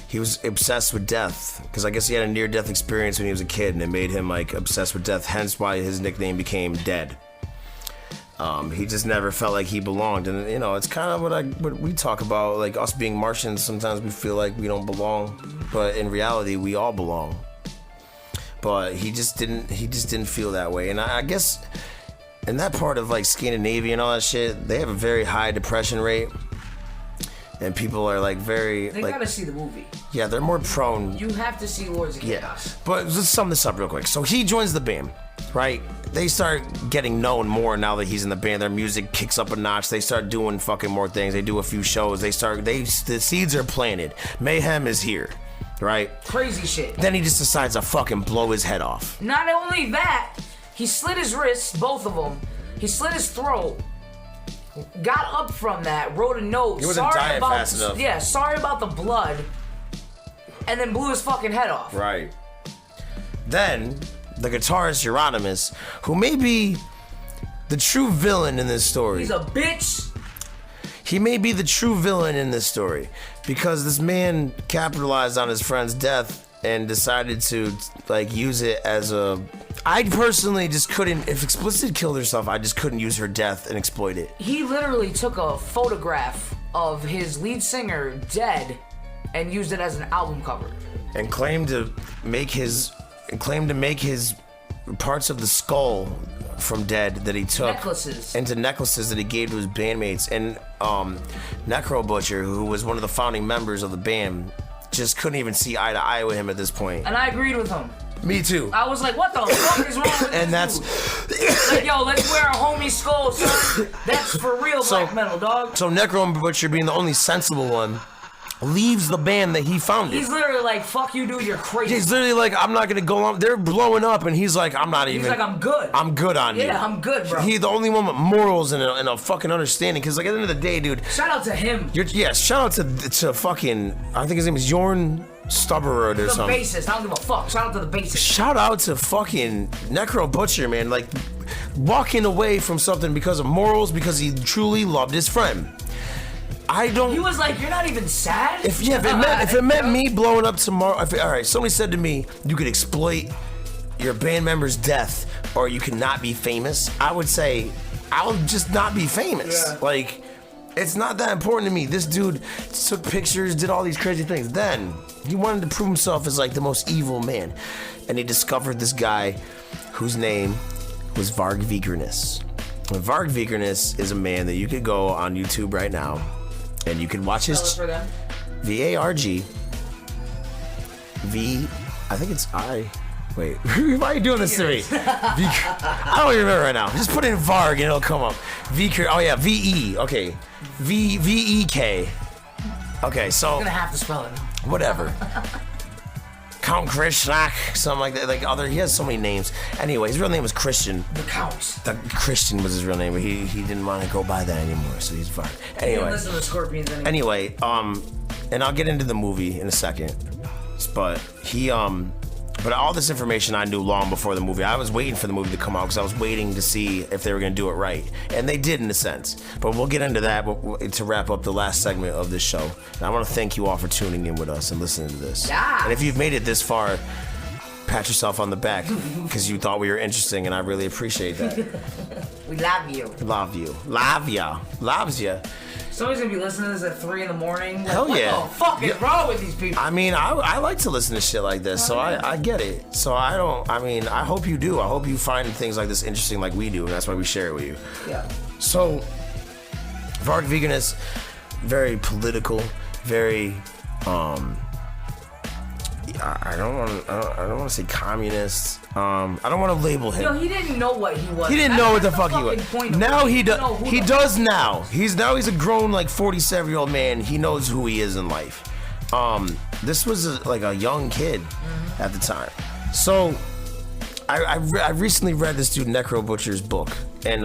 he was obsessed with death, because I guess he had a near-death experience when he was a kid, and it made him like obsessed with death, hence why his nickname became Dead. He just never felt like he belonged, and you know, it's kind of what we talk about, like us being Martians. Sometimes we feel like we don't belong, but in reality, we all belong. But he just didn't feel that way, and I guess in that part of like Scandinavia and all that shit, they have a very high depression rate, and people are like very. They like, gotta see the movie. Yeah, they're more prone. You have to see Lords of Yeah, Chaos. but let's sum this up real quick. So he joins the band, right? They start getting known more now that he's in the band. Their music kicks up a notch. They start doing fucking more things. They do a few shows. The seeds are planted. Mayhem is here, right? Crazy shit. Then he just decides to fucking blow his head off. Not only that, he slit his wrists, both of them. He slit his throat. Got up from that, wrote a note. He wasn't dying fast enough. Yeah, sorry about the blood. And then blew his fucking head off. Right. Then the guitarist Euronymous, who may be the true villain in this story. He's a bitch. He may be the true villain in this story, because this man capitalized on his friend's death and decided to like use it as a. I personally just couldn't. If Xplizt killed herself, I just couldn't use her death and exploit it. He literally took a photograph of his lead singer dead and used it as an album cover. And claimed to make his parts of the skull from Dead that he took into necklaces that he gave to his bandmates. And Necro Butcher, who was one of the founding members of the band, just couldn't even see eye to eye with him at this point. And I agreed with him. Me too. I was like, what the fuck is wrong with and this that's dude? Like, yo, let's wear a homie skull, son. That's for real black metal, dog. So Necro Butcher, being the only sensible one, leaves the band that he founded. He's literally like, fuck you, dude, you're crazy. He's literally like, I'm not gonna go on. They're blowing up, and he's like, I'm not even. He's like, I'm good. I'm good on you. Yeah, I'm good, bro. He's the only one with morals and a fucking understanding. Because like at the end of the day, dude. Shout out to him. Shout out to fucking. I think his name is Jorn Stubberud or something. The bassist. I don't give a fuck. Shout out to the bassist. Shout out to fucking Necro Butcher, man. Like walking away from something because of morals, because he truly loved his friend. I don't. He was like, "You're not even sad." If it meant me blowing up tomorrow, all right. Somebody said to me, "You could exploit your band member's death, or you can not be famous." I would say, I'll just not be famous. Yeah. Like, it's not that important to me. This dude took pictures, did all these crazy things. Then he wanted to prove himself as like the most evil man, and he discovered this guy whose name was Varg Vikernes. And Varg Vikernes is a man that you could go on YouTube right now. And you can watch his VARG V. I think it's I. Wait, why are you doing this to me? I don't even remember right now. Just put in Varg and it'll come up. Oh yeah, VE. Okay, VEK. Okay, so. I'm gonna have to spell it. Whatever. Count Krishnak, something like that. Like he has so many names. Anyway, his real name was Christian. The Count. Christian was his real name, but he didn't want to go by that anymore, so he's fine. Anyway. He didn't listen to the Scorpions anymore. Anyway, and I'll get into the movie in a second. But but all this information I knew long before the movie. I was waiting for the movie to come out because I was waiting to see if they were going to do it right. And they did in a sense. But we'll get into that to wrap up the last segment of this show. And I want to thank you all for tuning in with us and listening to this. Yeah. And if you've made it this far, pat yourself on the back because you thought we were interesting, and I really appreciate that. We love you. Love you. Love ya. Loves ya. Somebody's gonna be listening to this at 3 a.m. Like, Hell yeah. What the fuck is wrong with these people? I mean, I like to listen to shit like this, so I get it. So I hope you do. I hope you find things like this interesting like we do, and that's why we share it with you. Yeah. So, Varg Vikernes, very political, very, I don't want to say communist. I don't want to label him. No, he didn't know what he was. He didn't know what the fuck he was. Now he does. He does now. He's a grown like 47-year-old man. He knows who he is in life. This was like a young kid at the time. So I recently read this dude Necro Butcher's book, and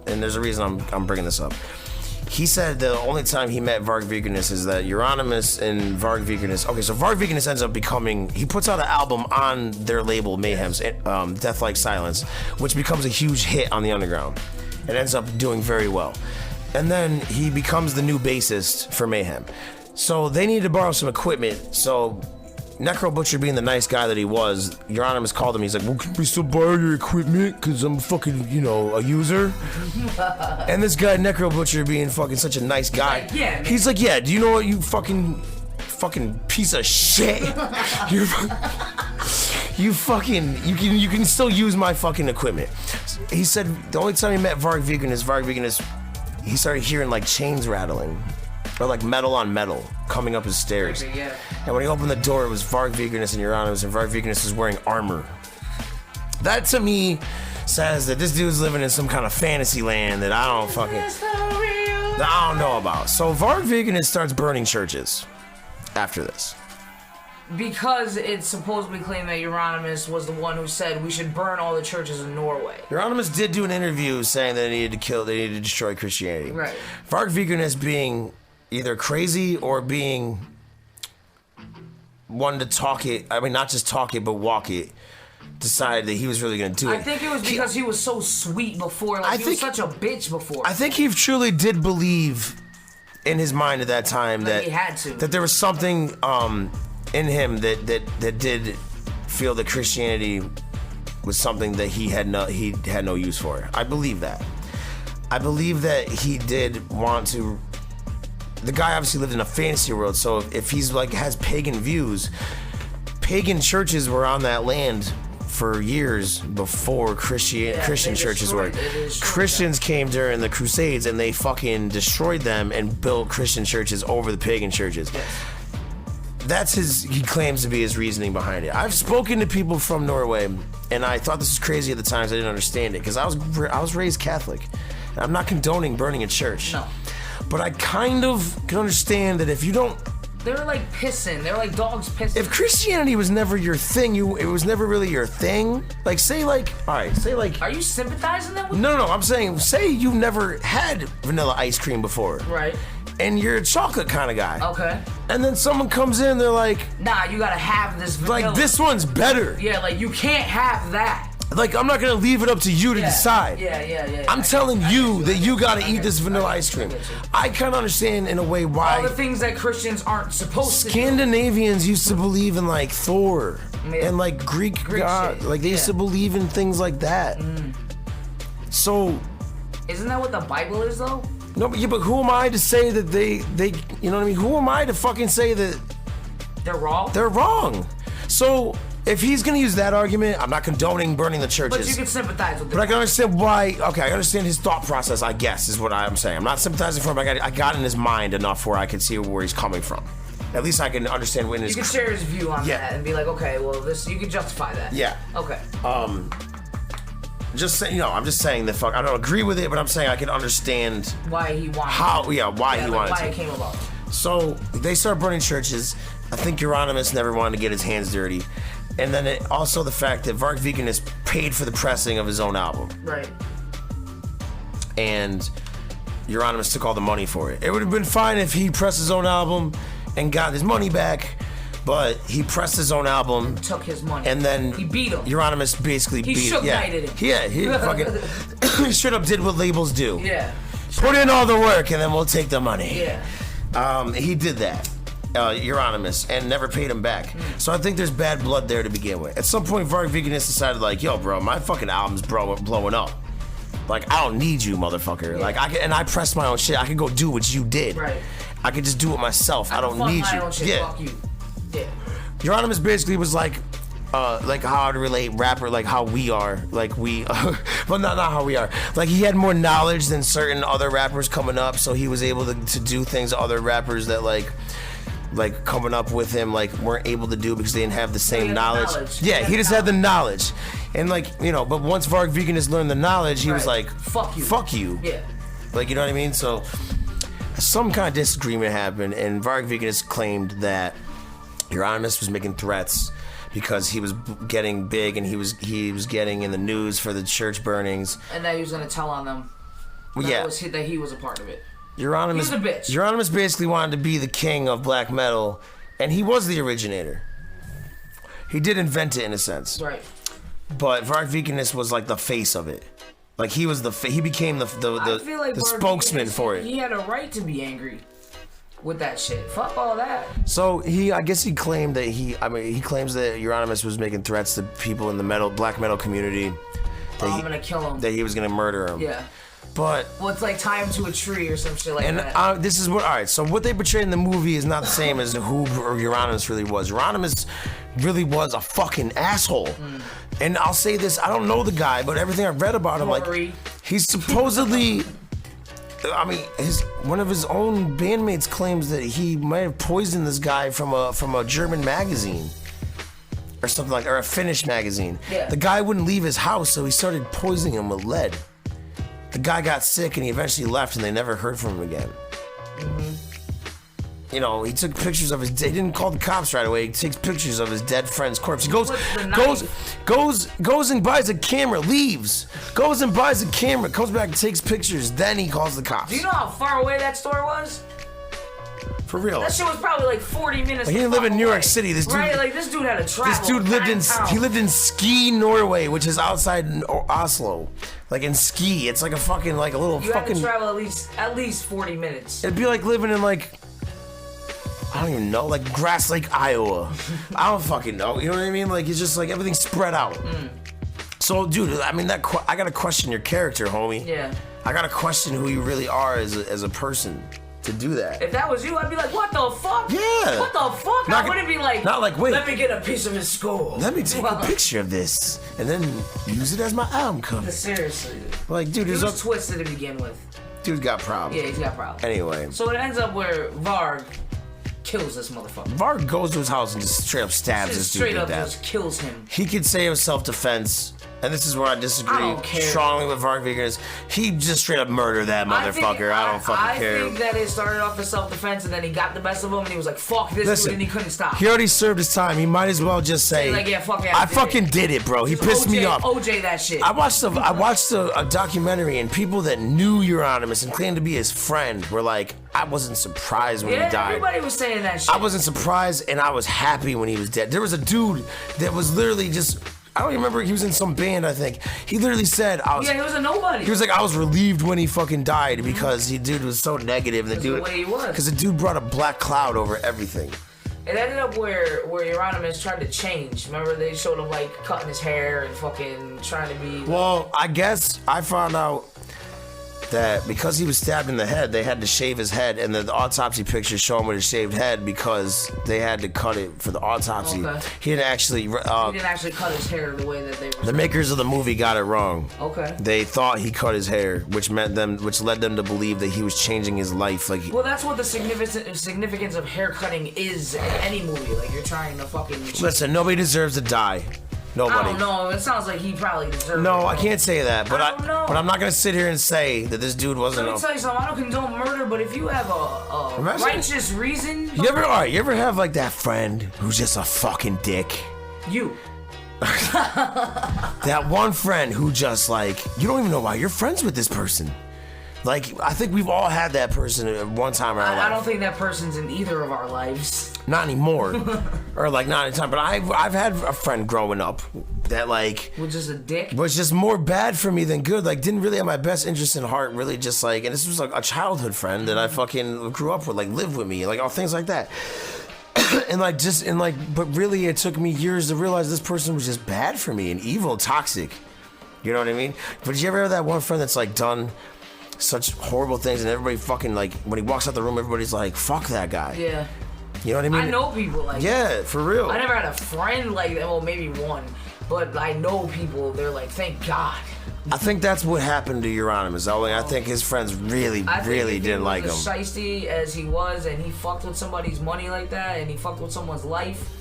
there's a reason I'm bringing this up. He said the only time he met Varg Vikernes is that Euronymous and Varg Vikernes. Okay, so Varg Vikernes ends up becoming. He puts out an album on their label Mayhem's, Death Like Silence, which becomes a huge hit on the underground. It ends up doing very well, and then he becomes the new bassist for Mayhem. So they needed to borrow some equipment. So Necro Butcher, being the nice guy that he was, Euronymous called him. He's like, well, can we still borrow your equipment? Because I'm fucking, a user. And this guy, Necro Butcher, being fucking such a nice guy. Like, yeah, man. He's like, yeah, do you know what, you fucking piece of shit? You can still use my fucking equipment. He said the only time he met Varg Vikernes, he started hearing like chains rattling. Or like metal on metal coming up his stairs. Yeah. And when he opened the door, it was Varg Vikernes and Euronymous, and Varg Vikernes was wearing armor. That to me says that this dude's living in some kind of fantasy land that I don't know about. So Varg Vikernes starts burning churches after this. Because it's supposedly claimed that Euronymous was the one who said we should burn all the churches in Norway. Euronymous did do an interview saying that they needed to destroy Christianity. Right. Varg Vikernes, being either crazy or being one to talk it, I mean, not just talk it, but walk it, decided that he was really going to do it. I think it was because he was so sweet before. Like, he was such a bitch before. I think he truly did believe in his mind at that time that he had to. That there was something in him that did feel that Christianity was something that he had no use for. I believe that. I believe that he did want to. The guy obviously lived in a fantasy world, so if he's like has pagan views, pagan churches were on that land for years before Christian churches were. Christians came during the Crusades and they fucking destroyed them and built Christian churches over the pagan churches. That's he claims to be his reasoning behind it. I've spoken to people from Norway, and I thought this was crazy at the times. I didn't understand it because I was raised Catholic. And I'm not condoning burning a church. No. But I kind of can understand that if you don't... They're like pissing. They're like dogs pissing. If Christianity was never your thing, it was never really your thing. Like, say like... Alright, say like... Are you sympathizing that with No, I'm saying, say you've never had vanilla ice cream before. Right. And you're a chocolate kind of guy. Okay. And then someone comes in, they're like... Nah, you gotta have this vanilla. Like, this one's better. Yeah, like, you can't have that. Like, I'm not gonna leave it up to you to decide. Yeah. I'm telling you that you gotta eat this vanilla ice cream. I kind of understand in a way why... All the things that Christians aren't supposed to do. Scandinavians used to believe in, like, Thor. And, like, Greek god. Like, they used to believe in things like that. So... Isn't that what the Bible is, though? No, but who am I to say that they you know what I mean? Who am I to fucking say that... They're wrong? They're wrong. So... If he's gonna use that argument, I'm not condoning burning the churches. But you can sympathize with it. But I can understand why. Okay, I understand his thought process. I guess is what I'm saying. I'm not sympathizing for him. I got in his mind enough where I can see where he's coming from. At least I can understand when his. You can share his view on that and be like, okay, well, this you can justify that. Yeah. Okay. Just saying, I'm just saying that I don't agree with it, but I'm saying I can understand why he wanted. Why he wanted. Why it came about. So they start burning churches. I think Euronymous never wanted to get his hands dirty. And then also the fact that Varg Vikernes paid for the pressing of his own album. Right. And Euronymous took all the money for it. It would have been fine if he pressed his own album and got his money back, but he pressed his own album. And took his money. And then he beat him. Euronymous basically beat him. He shook-knighted him. Yeah, he fucking he straight up did what labels do. Yeah. Put in all the work and then we'll take the money. Yeah. He did that. Euronymous, and never paid him back. So I think there's bad blood there to begin with. At some point, Varg Vikernes decided, like, yo, bro, my fucking album's blowing up. Like, I don't need you, motherfucker. Yeah. Like, I pressed my own shit. I could go do what you did. Right. I could just do it myself. I don't need you. Own shit. Yeah. Fuck you. Yeah. Euronymous basically was like how to relate rapper, like how we are, like we, well, not how we are. Like he had more knowledge than certain other rappers coming up, so he was able to do things other rappers that like coming up with him like weren't able to do because they didn't have the same knowledge. Yeah, he just had the knowledge, and but once Varg Vikernes learned the knowledge, he was like, fuck you. Yeah. Like, you know what I mean? So some kind of disagreement happened, and Varg Vikernes claimed that Euronymous was making threats because he was getting big and he was getting in the news for the church burnings. And that he was gonna tell on them. That he was a part of it. Euronymous, he was a bitch. Euronymous basically wanted to be the king of black metal, and he was the originator. He did invent it in a sense. Right. But Varg Vikernes was like the face of it. Like he was he became the spokesman for it. He had a right to be angry with that shit. Fuck all that. So I guess he claimed that he claims that Euronymous was making threats to people in the black metal community. I'm gonna kill him. That he was gonna murder him. Yeah. But it's like tie him to a tree or some shit like that. And this is what. All right. So what they portrayed in the movie is not the same as who Euronymous really was. Euronymous really was a fucking asshole. And I'll say this: I don't know the guy, but everything I've read about him, like he's supposedly. I mean, one of his own bandmates claims that he might have poisoned this guy from a German magazine. Or something like, or a Finnish magazine. Yeah. The guy wouldn't leave his house, so he started poisoning him with lead. The guy got sick and he eventually left and they never heard from him again. You know, he took pictures of he didn't call the cops right away. He takes pictures of his dead friend's corpse. He goes and buys a camera, leaves, goes and buys a camera, comes back and takes pictures, then he calls the cops. Do you know how far away that store was? For real. That shit was probably like 40 minutes. Like he didn't live in New York City. This dude, right? Like this dude had to travel. This dude lived in Ski, Norway, which is outside Oslo. Like in Ski, it's like a fucking a little you fucking. You had to travel at least 40 minutes. It'd be like living in I don't even know, like Grass Lake, Iowa. I don't fucking know. You know what I mean? Like it's just like everything's spread out. So, dude, I mean I gotta question your character, homie. Yeah. I gotta question who you really are as a person. To do that. If that was you, I'd be like, what the fuck? Yeah. What the fuck? I wouldn't be like, not like, wait. Let me get a piece of his skull. Let me take a picture of this and then use it as my album cover. Seriously. Like, dude, he was twisted to begin with. Dude's got problems. Yeah, he's got problems. Anyway. So it ends up where Varg kills this motherfucker. Varg goes to his house and just straight up stabs this dude to death. Straight up just kills him. He could say it was self-defense. And this is where I disagree strongly with Varg Vikernes. He just straight up murdered that motherfucker. I don't fucking care. I think that it started off as self-defense and then he got the best of him and he was like, fuck this dude, and he couldn't stop. He already served his time. He might as well just say, like, yeah, fuck it, I fucking did it, bro. He pissed me off. OJ that shit. I watched a documentary and people that knew Euronymous and claimed to be his friend were like, I wasn't surprised when he died. Everybody was saying that shit. I wasn't surprised and I was happy when he was dead. There was a dude that was literally just... I don't even remember, he was in some band, I think. He literally said, he was a nobody. He was like, I was relieved when he fucking died because dude was so negative. And the way he was. Because the dude brought a black cloud over everything. It ended up where Euronymous tried to change. Remember, they showed him like cutting his hair and fucking trying to be... Well, I guess I found out that because he was stabbed in the head, they had to shave his head, and the autopsy pictures show him with a shaved head because they had to cut it for the autopsy. Okay. He didn't actually... he didn't actually cut his hair the way that they were... The makers of the movie got it wrong. Okay. They thought he cut his hair, which led them to believe that he was changing his life. Well, that's what the significance of hair cutting is in any movie. Like, you're trying to fucking... Listen, nobody deserves to die. Nobody. I don't know. It sounds like he probably deserved it. No, I can't say that, but I don't know. But I'm not gonna sit here and say that this dude wasn't. Let me tell you something. I don't condone murder, but if you have a righteous reason, you ever have like that friend who's just a fucking dick? You. That one friend who just like you don't even know why you're friends with this person. Like, I think we've all had that person at one time in our life. I don't think that person's in either of our lives. Not anymore. Or, like, not any time. But I've had a friend growing up that, like... Was just a dick? Was just more bad for me than good. Like, didn't really have my best interest in heart. Really just, like... And this was, like, a childhood friend that I fucking grew up with. Like, lived with me. Like, all things like that. But really, it took me years to realize this person was just bad for me and evil and toxic. You know what I mean? But did you ever have that one friend that's, like, done... such horrible things, and everybody fucking, like, when he walks out the room, everybody's like, fuck that guy. Yeah. You know what I mean? I know people like yeah, that. For real. I never had a friend like that. Well, maybe one. But I know people, they're like, thank God. I think that's what happened to Euronymous. I think his friends really didn't like him. As shiesty as he was, and he fucked with somebody's money like that, and he fucked with someone's life,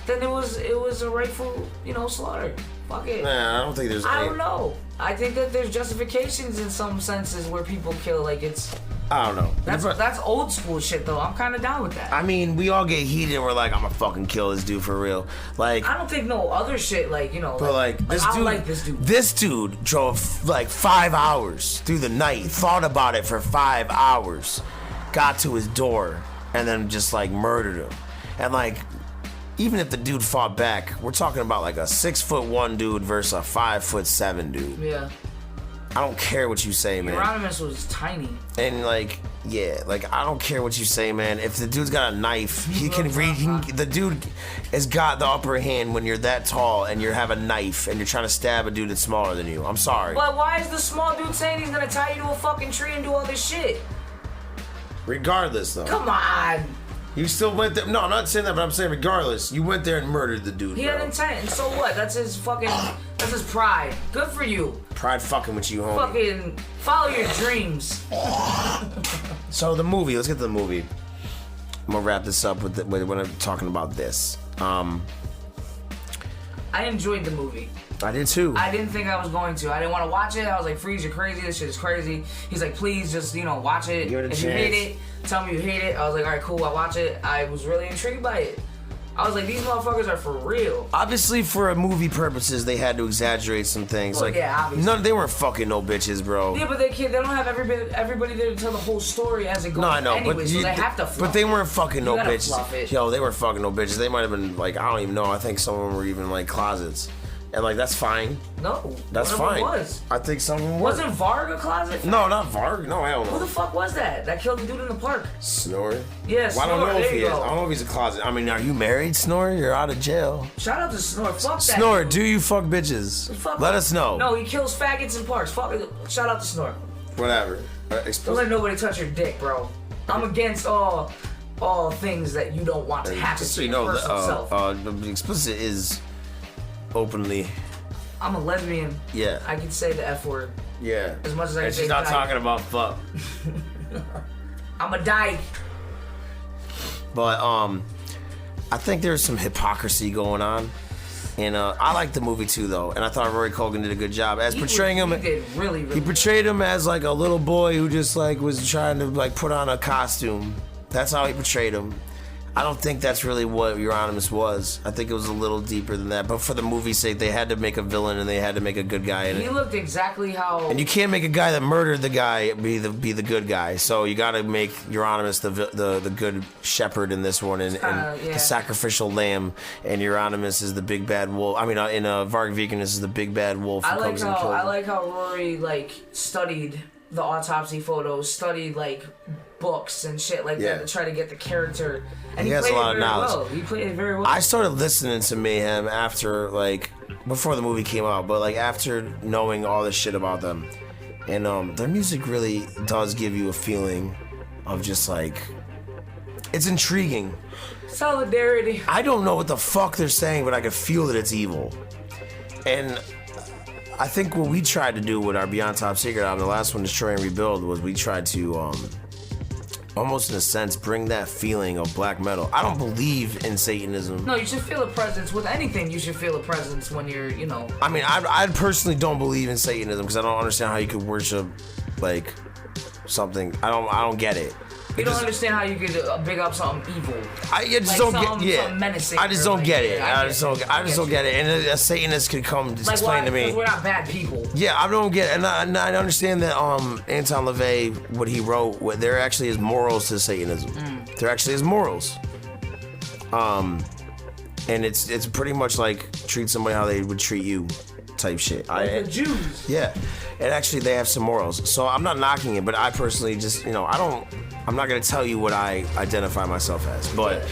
then it was a rightful, slaughter. Fuck it. Nah, I don't think there's I don't know. I think that there's justifications in some senses where people kill, like I don't know. That's old school shit though. I'm kind of down with that. I mean, we all get heated and we're like, I'm gonna fucking kill this dude for real. Like, I don't think no other shit like, you know. but like this I dude, like this dude. This dude drove like 5 hours through the night, thought about it for 5 hours, got to his door, and then just like murdered him. And like, even if the dude fought back, we're talking about like a 6'1" dude versus a 5'7" dude. Yeah. I don't care what you say, man. Euronymous was tiny. And like, yeah, like I don't care what you say, man. If the dude's got a knife, he can read. The dude has got the upper hand when you're that tall and you have a knife and you're trying to stab a dude that's smaller than you. I'm sorry. But why is the small dude saying he's gonna tie you to a fucking tree and do all this shit? Regardless, though. Come on. You still went there. No, I'm not saying that, but I'm saying regardless, you went there and murdered the dude. He bro. had intent, and so what? That's his fucking. That's his pride. Good for you. Pride fucking with you, homie. Fucking follow your dreams. So the movie. Let's get to the movie. I'm gonna wrap this up with when I'm talking about this. I enjoyed the movie. I did too. I didn't think I was going to. I didn't want to watch it. I was like, Freeze, you're crazy. This shit is crazy. He's like, please just, watch it. Give it a if chance. you hate it, tell me you hate it. I was like, all right, cool, I'll watch it. I was really intrigued by it. I was like, these motherfuckers are for real. Obviously, for movie purposes, they had to exaggerate some things. Well, like, yeah, obviously. none, they weren't fucking no bitches, bro. Yeah, but they don't have everybody there to tell the whole story as it goes. No, I know, anyway, but so they have to fluff but they it. weren't fucking no You gotta bitches. fluff it. Yo, they weren't fucking no bitches. They might have been like, I don't even know. I think some of them were even like closets, and like that's fine. No, That's one of them fine. was. I think some of them were. Wasn't Varg a closet? No, not Varg. No, hell no. Who the fuck was that? That killed the dude in the park. Snore? Yeah, Well, I don't Snore, know if there he you is. go. I don't know if he's a closet. I mean, are you married, Snore? You're out of jail. Shout out to Snore. Fuck that. Snore, dude. do you fuck bitches? Fuck Let him. us know. No, he kills faggots in parks. Fuck it. Shout out to Snore. Whatever. Don't let nobody touch your dick, bro. I'm against all things that you don't want to happen Just so to you your know, personal self. Xplizt is openly. I'm a lesbian. Yeah. I can say the F word. Yeah. As much as I can And say she's not dyke. talking about fuck. I'm a dyke. But I think there's some hypocrisy going on. And I like the movie too, though. And I thought Rory Culkin did a good job as portraying him. He did really, really He portrayed him as like a little boy who just like was trying to like put on a costume. That's how he portrayed him. I don't think that's really what Euronymous was. I think it was a little deeper than that. But for the movie's sake, they had to make a villain and they had to make a good guy in He it. looked exactly how. And you can't make a guy that murdered the guy be the good guy. So you got to make Euronymous the good shepherd in this one, and yeah. the sacrificial lamb. And Euronymous is the big bad wolf. I mean, in Varg Vikernes is the big bad wolf who comes and kills him. I like how Rory like studied the autopsy photos, studied like books and shit like that to try to get the character. And He has played a lot it of very knowledge. well. He played it very well. I started listening to Mayhem after, like, before the movie came out, but, like, after knowing all this shit about them. And their music really does give you a feeling of just, like, it's intriguing. Solidarity. I don't know what the fuck they're saying, but I can feel that it's evil. And I think what we tried to do with our Beyond Top Secret album, the last one, Destroy and Rebuild, was we tried to, almost in a sense, bring that feeling of black metal. I don't believe in Satanism. No, you should feel a presence with anything. You should feel a presence when you're, I mean, I personally don't believe in Satanism because I don't understand how you could worship, like, something. I don't get it. You don't understand how you could big up something evil. I just Like don't something- get. Yeah, something menacing I just or don't like- get it. yeah, I just don't get it. And a Satanist could come Like explain why? to me. Because we're not bad people. Yeah, I don't get, and I understand that Anton LaVey, what he wrote, there actually is morals to Satanism. There actually is morals. And it's pretty much like treat somebody how they would treat you, type shit. Like the Jews. Yeah, and actually they have some morals. So I'm not knocking it, but I personally just, I'm not gonna tell you what I identify myself as, but.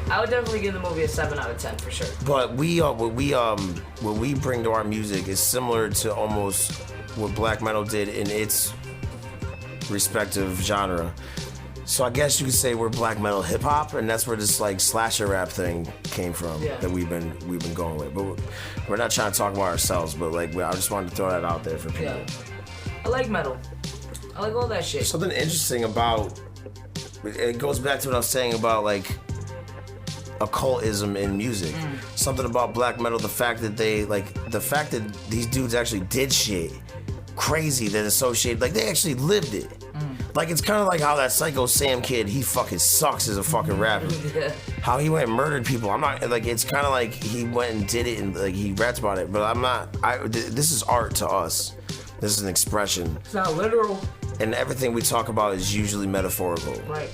I would definitely give the movie a 7 out of 10 for sure. But what we bring to our music is similar to almost what black metal did in its respective genre. So I guess you could say we're black metal hip hop, and that's where this like slasher rap thing came from that we've been going with. But we're not trying to talk about ourselves, but like I just wanted to throw that out there for people. Yeah. I like metal. I like all that shit. Something interesting about it goes back to what I was saying about like occultism in music. Something about black metal, the fact that these dudes actually did shit crazy that associated, like they actually lived it. Like, it's kind of like how that Psycho Sam kid, he fucking sucks as a fucking rapper. Yeah. How he went and murdered people. I'm not, like, it's kind of like he went and did it and, like, he raps about it. But I'm not, this is art to us. This is an expression. It's not literal. And everything we talk about is usually metaphorical. Right.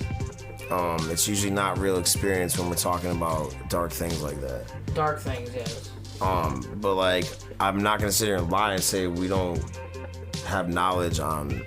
It's usually not real experience when we're talking about dark things like that. Dark things, yes. But, like, I'm not going to sit here and lie and say we don't have knowledge on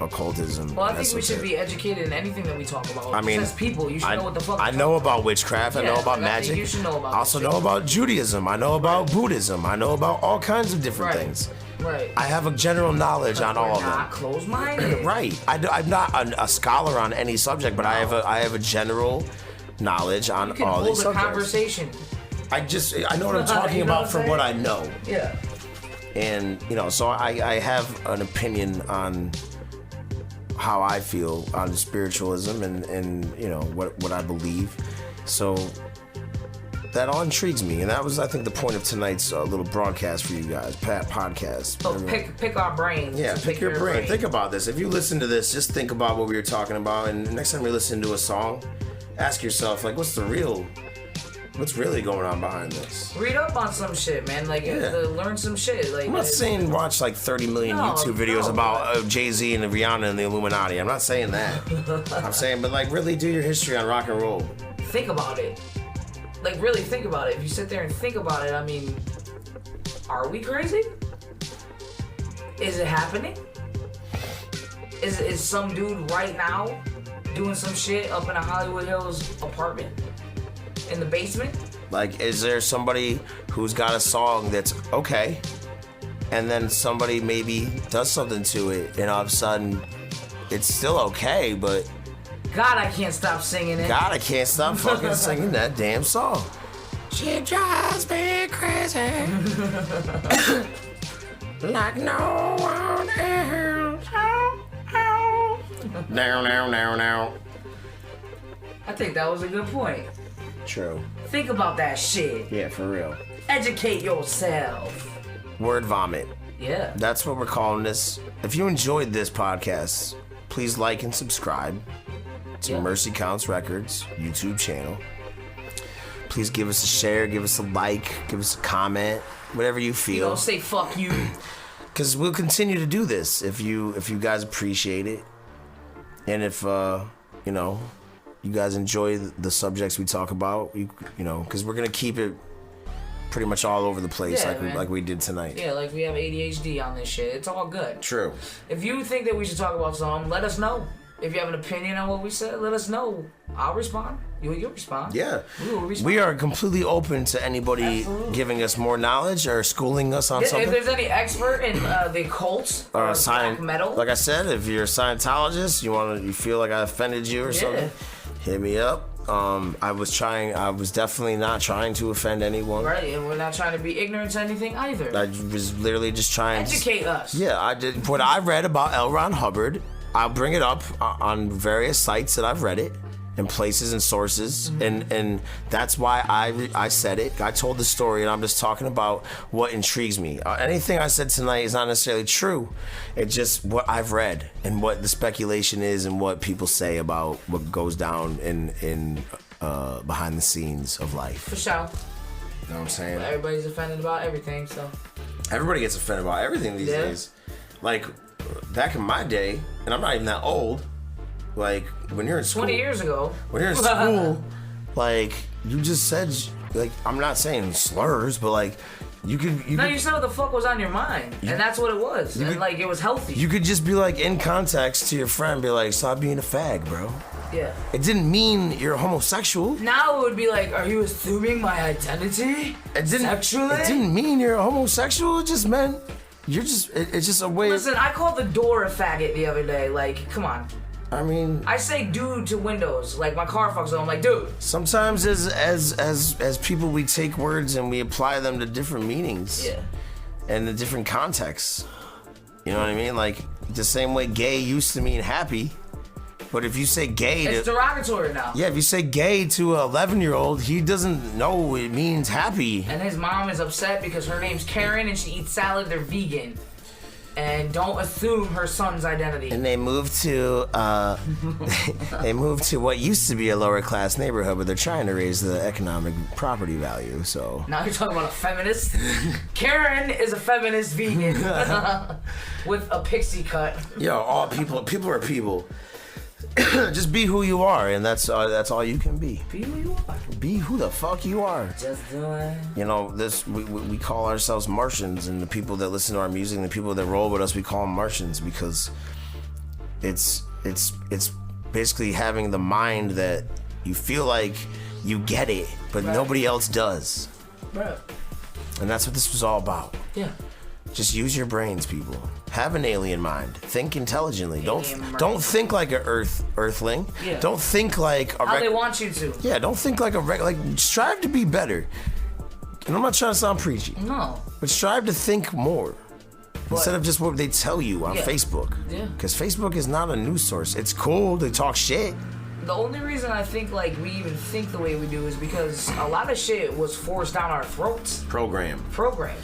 occultism. Well, I think we should be educated in anything that we talk about. I mean, as people, you should know what the fuck. I know about witchcraft. I know about I think magic. you should know about I also know about Judaism. I know about Buddhism. I know about all kinds of different things. Right. I have a general knowledge on all of them. Not closed-minded. Right. I'm not a scholar on any subject, but I have a general knowledge on You can all these hold a subjects. conversation. I know what I'm talking about from what I know. Yeah. And, you know, so I have an opinion on how I feel on spiritualism and you know, what I believe. So that all intrigues me. And that was, I think, the point of tonight's little broadcast for you guys, podcast. So pick our brains. Yeah, pick your brain. Think about this. If you listen to this, just think about what we were talking about. And next time you listen to a song, ask yourself, like, what's really going on behind this? Read up on some shit, man. Like, learn some shit. Like, I'm not saying watch like 30 million YouTube videos about Jay-Z and Rihanna and the Illuminati. I'm not saying that. I'm saying, but like, really do your history on rock and roll. Think about it. Like, really think about it. If you sit there and think about it, I mean, are we crazy? Is it happening? Is some dude right now doing some shit up in a Hollywood Hills apartment? In the basement? Like, is there somebody who's got a song that's okay, and then somebody maybe does something to it, and all of a sudden, it's still okay, but God, I can't stop singing it. God, I can't stop fucking singing that damn song. She drives me crazy, like no one else. Now. I think that was a good point. True. Think about that shit. Yeah, for real. Educate yourself. Word vomit. Yeah. That's what we're calling this. If you enjoyed this podcast, please like and subscribe to Mercy Counts Records YouTube channel. Please give us a share, give us a like, give us a comment, whatever you feel. You don't say fuck you. Because we'll continue to do this if you guys appreciate it, and if you know, you guys enjoy the subjects we talk about, you know, because we're gonna keep it pretty much all over the place, like we did tonight. Yeah, like we have ADHD on this shit. It's all good. True. If you think that we should talk about something, let us know. If you have an opinion on what we said, let us know. I'll respond. You'll respond. Yeah. We will respond. We are completely open to anybody giving us more knowledge or schooling us on something. If there's any expert in the occult or black metal, like I said, if you're a Scientologist, you feel like I offended you or something, hit me up. I was definitely not trying to offend anyone. Right, and we're not trying to be ignorant to anything either. I was literally just trying to educate us. Yeah, I did. What I read about L. Ron Hubbard, I'll bring it up on various sites that I've read it, and places and sources, and that's why I said it. I told the story, and I'm just talking about what intrigues me. Anything I said tonight is not necessarily true. It's just what I've read and what the speculation is and what people say about what goes down in behind the scenes of life. For sure. You know what I'm saying? Well, everybody's offended about everything, so. Everybody gets offended about everything these days. Like, back in my day, and I'm not even that old, like, when you're in school. 20 years ago. When you're in school, like, you just said, like, I'm not saying slurs, but, like, you said what the fuck was on your mind. And that's what it was. And, like, it was healthy. You could just be, like, in context to your friend, be like, stop being a fag, bro. Yeah. It didn't mean you're homosexual. Now it would be like, are you assuming my identity? Sexually? It didn't mean you're a homosexual. It just meant it's just a way. Listen, I called the door a faggot the other day. Like, come on. I mean, I say dude to windows. Like, my car fucks up. I'm like, dude. Sometimes as people, we take words and we apply them to different meanings. Yeah. And the different contexts. You know what I mean? Like, the same way gay used to mean happy. But if you say gay it's derogatory now. Yeah, if you say gay to an 11-year-old, he doesn't know it means happy. And his mom is upset because her name's Karen and she eats salad. They're vegan. and don't assume her son's identity. And they moved to what used to be a lower class neighborhood, but they're trying to raise the economic property value. So now you're talking about a feminist. Karen is a feminist vegan with a pixie cut. Yo, all people are people. Just be who you are, and that's all you can be. Be who you are. Be who the fuck you are. Just do it. You know, we call ourselves Martians, and the people that listen to our music and the people that roll with us, we call them Martians because it's basically having the mind that you feel like you get it, but nobody else does. Right. And that's what this was all about. Yeah. Just use your brains, people. Have an alien mind. Think intelligently. Don't think like an earthling. Yeah. Don't think like how they want you to. Yeah, don't think like strive to be better. And I'm not trying to sound preachy. No. But strive to think more. Instead of just what they tell you on Facebook. Yeah. Because Facebook is not a news source. It's cool to talk shit. The only reason I think like we even think the way we do is because a lot of shit was forced down our throats. Programmed,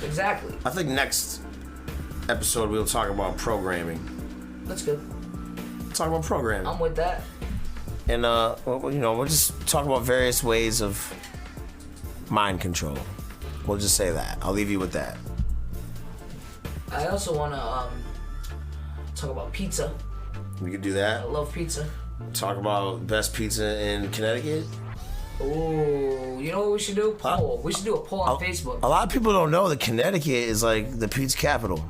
exactly. I think next episode we'll talk about programming. That's good. Talk about programming. I'm with that. And we'll just talk about various ways of mind control. We'll just say that. I'll leave you with that. I also want to talk about pizza. We could do that. I love pizza. Talk about best pizza in Connecticut. Ooh, you know what we should do? Poll. We should do a poll on Facebook. A lot of people don't know that Connecticut is like the pizza capital.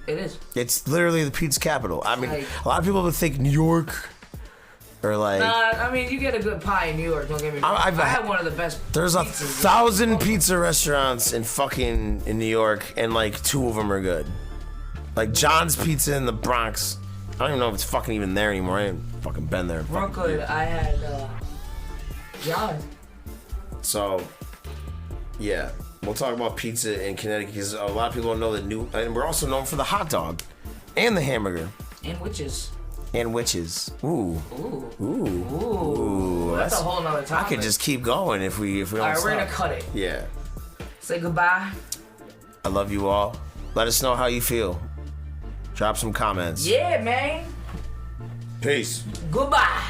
It is. It's literally the pizza capital. I mean, a lot of people would think New York or like. Nah, I mean, you get a good pie in New York. Don't get me wrong. I had one of the best. There's 1,000 pizza restaurants in New York, and like 2 of them are good. Like John's Pizza in the Bronx. I don't even know if it's fucking even there anymore. I ain't fucking been there. Brooklyn, I had John. So, yeah, we'll talk about pizza in Connecticut because a lot of people don't know that and we're also known for the hot dog and the hamburger. And witches. Ooh. That's a whole nother topic. I could just keep going if we don't Alright, stop. we're gonna cut it. Yeah. Say goodbye. I love you all. Let us know how you feel. Drop some comments. Yeah, man. Peace. Goodbye.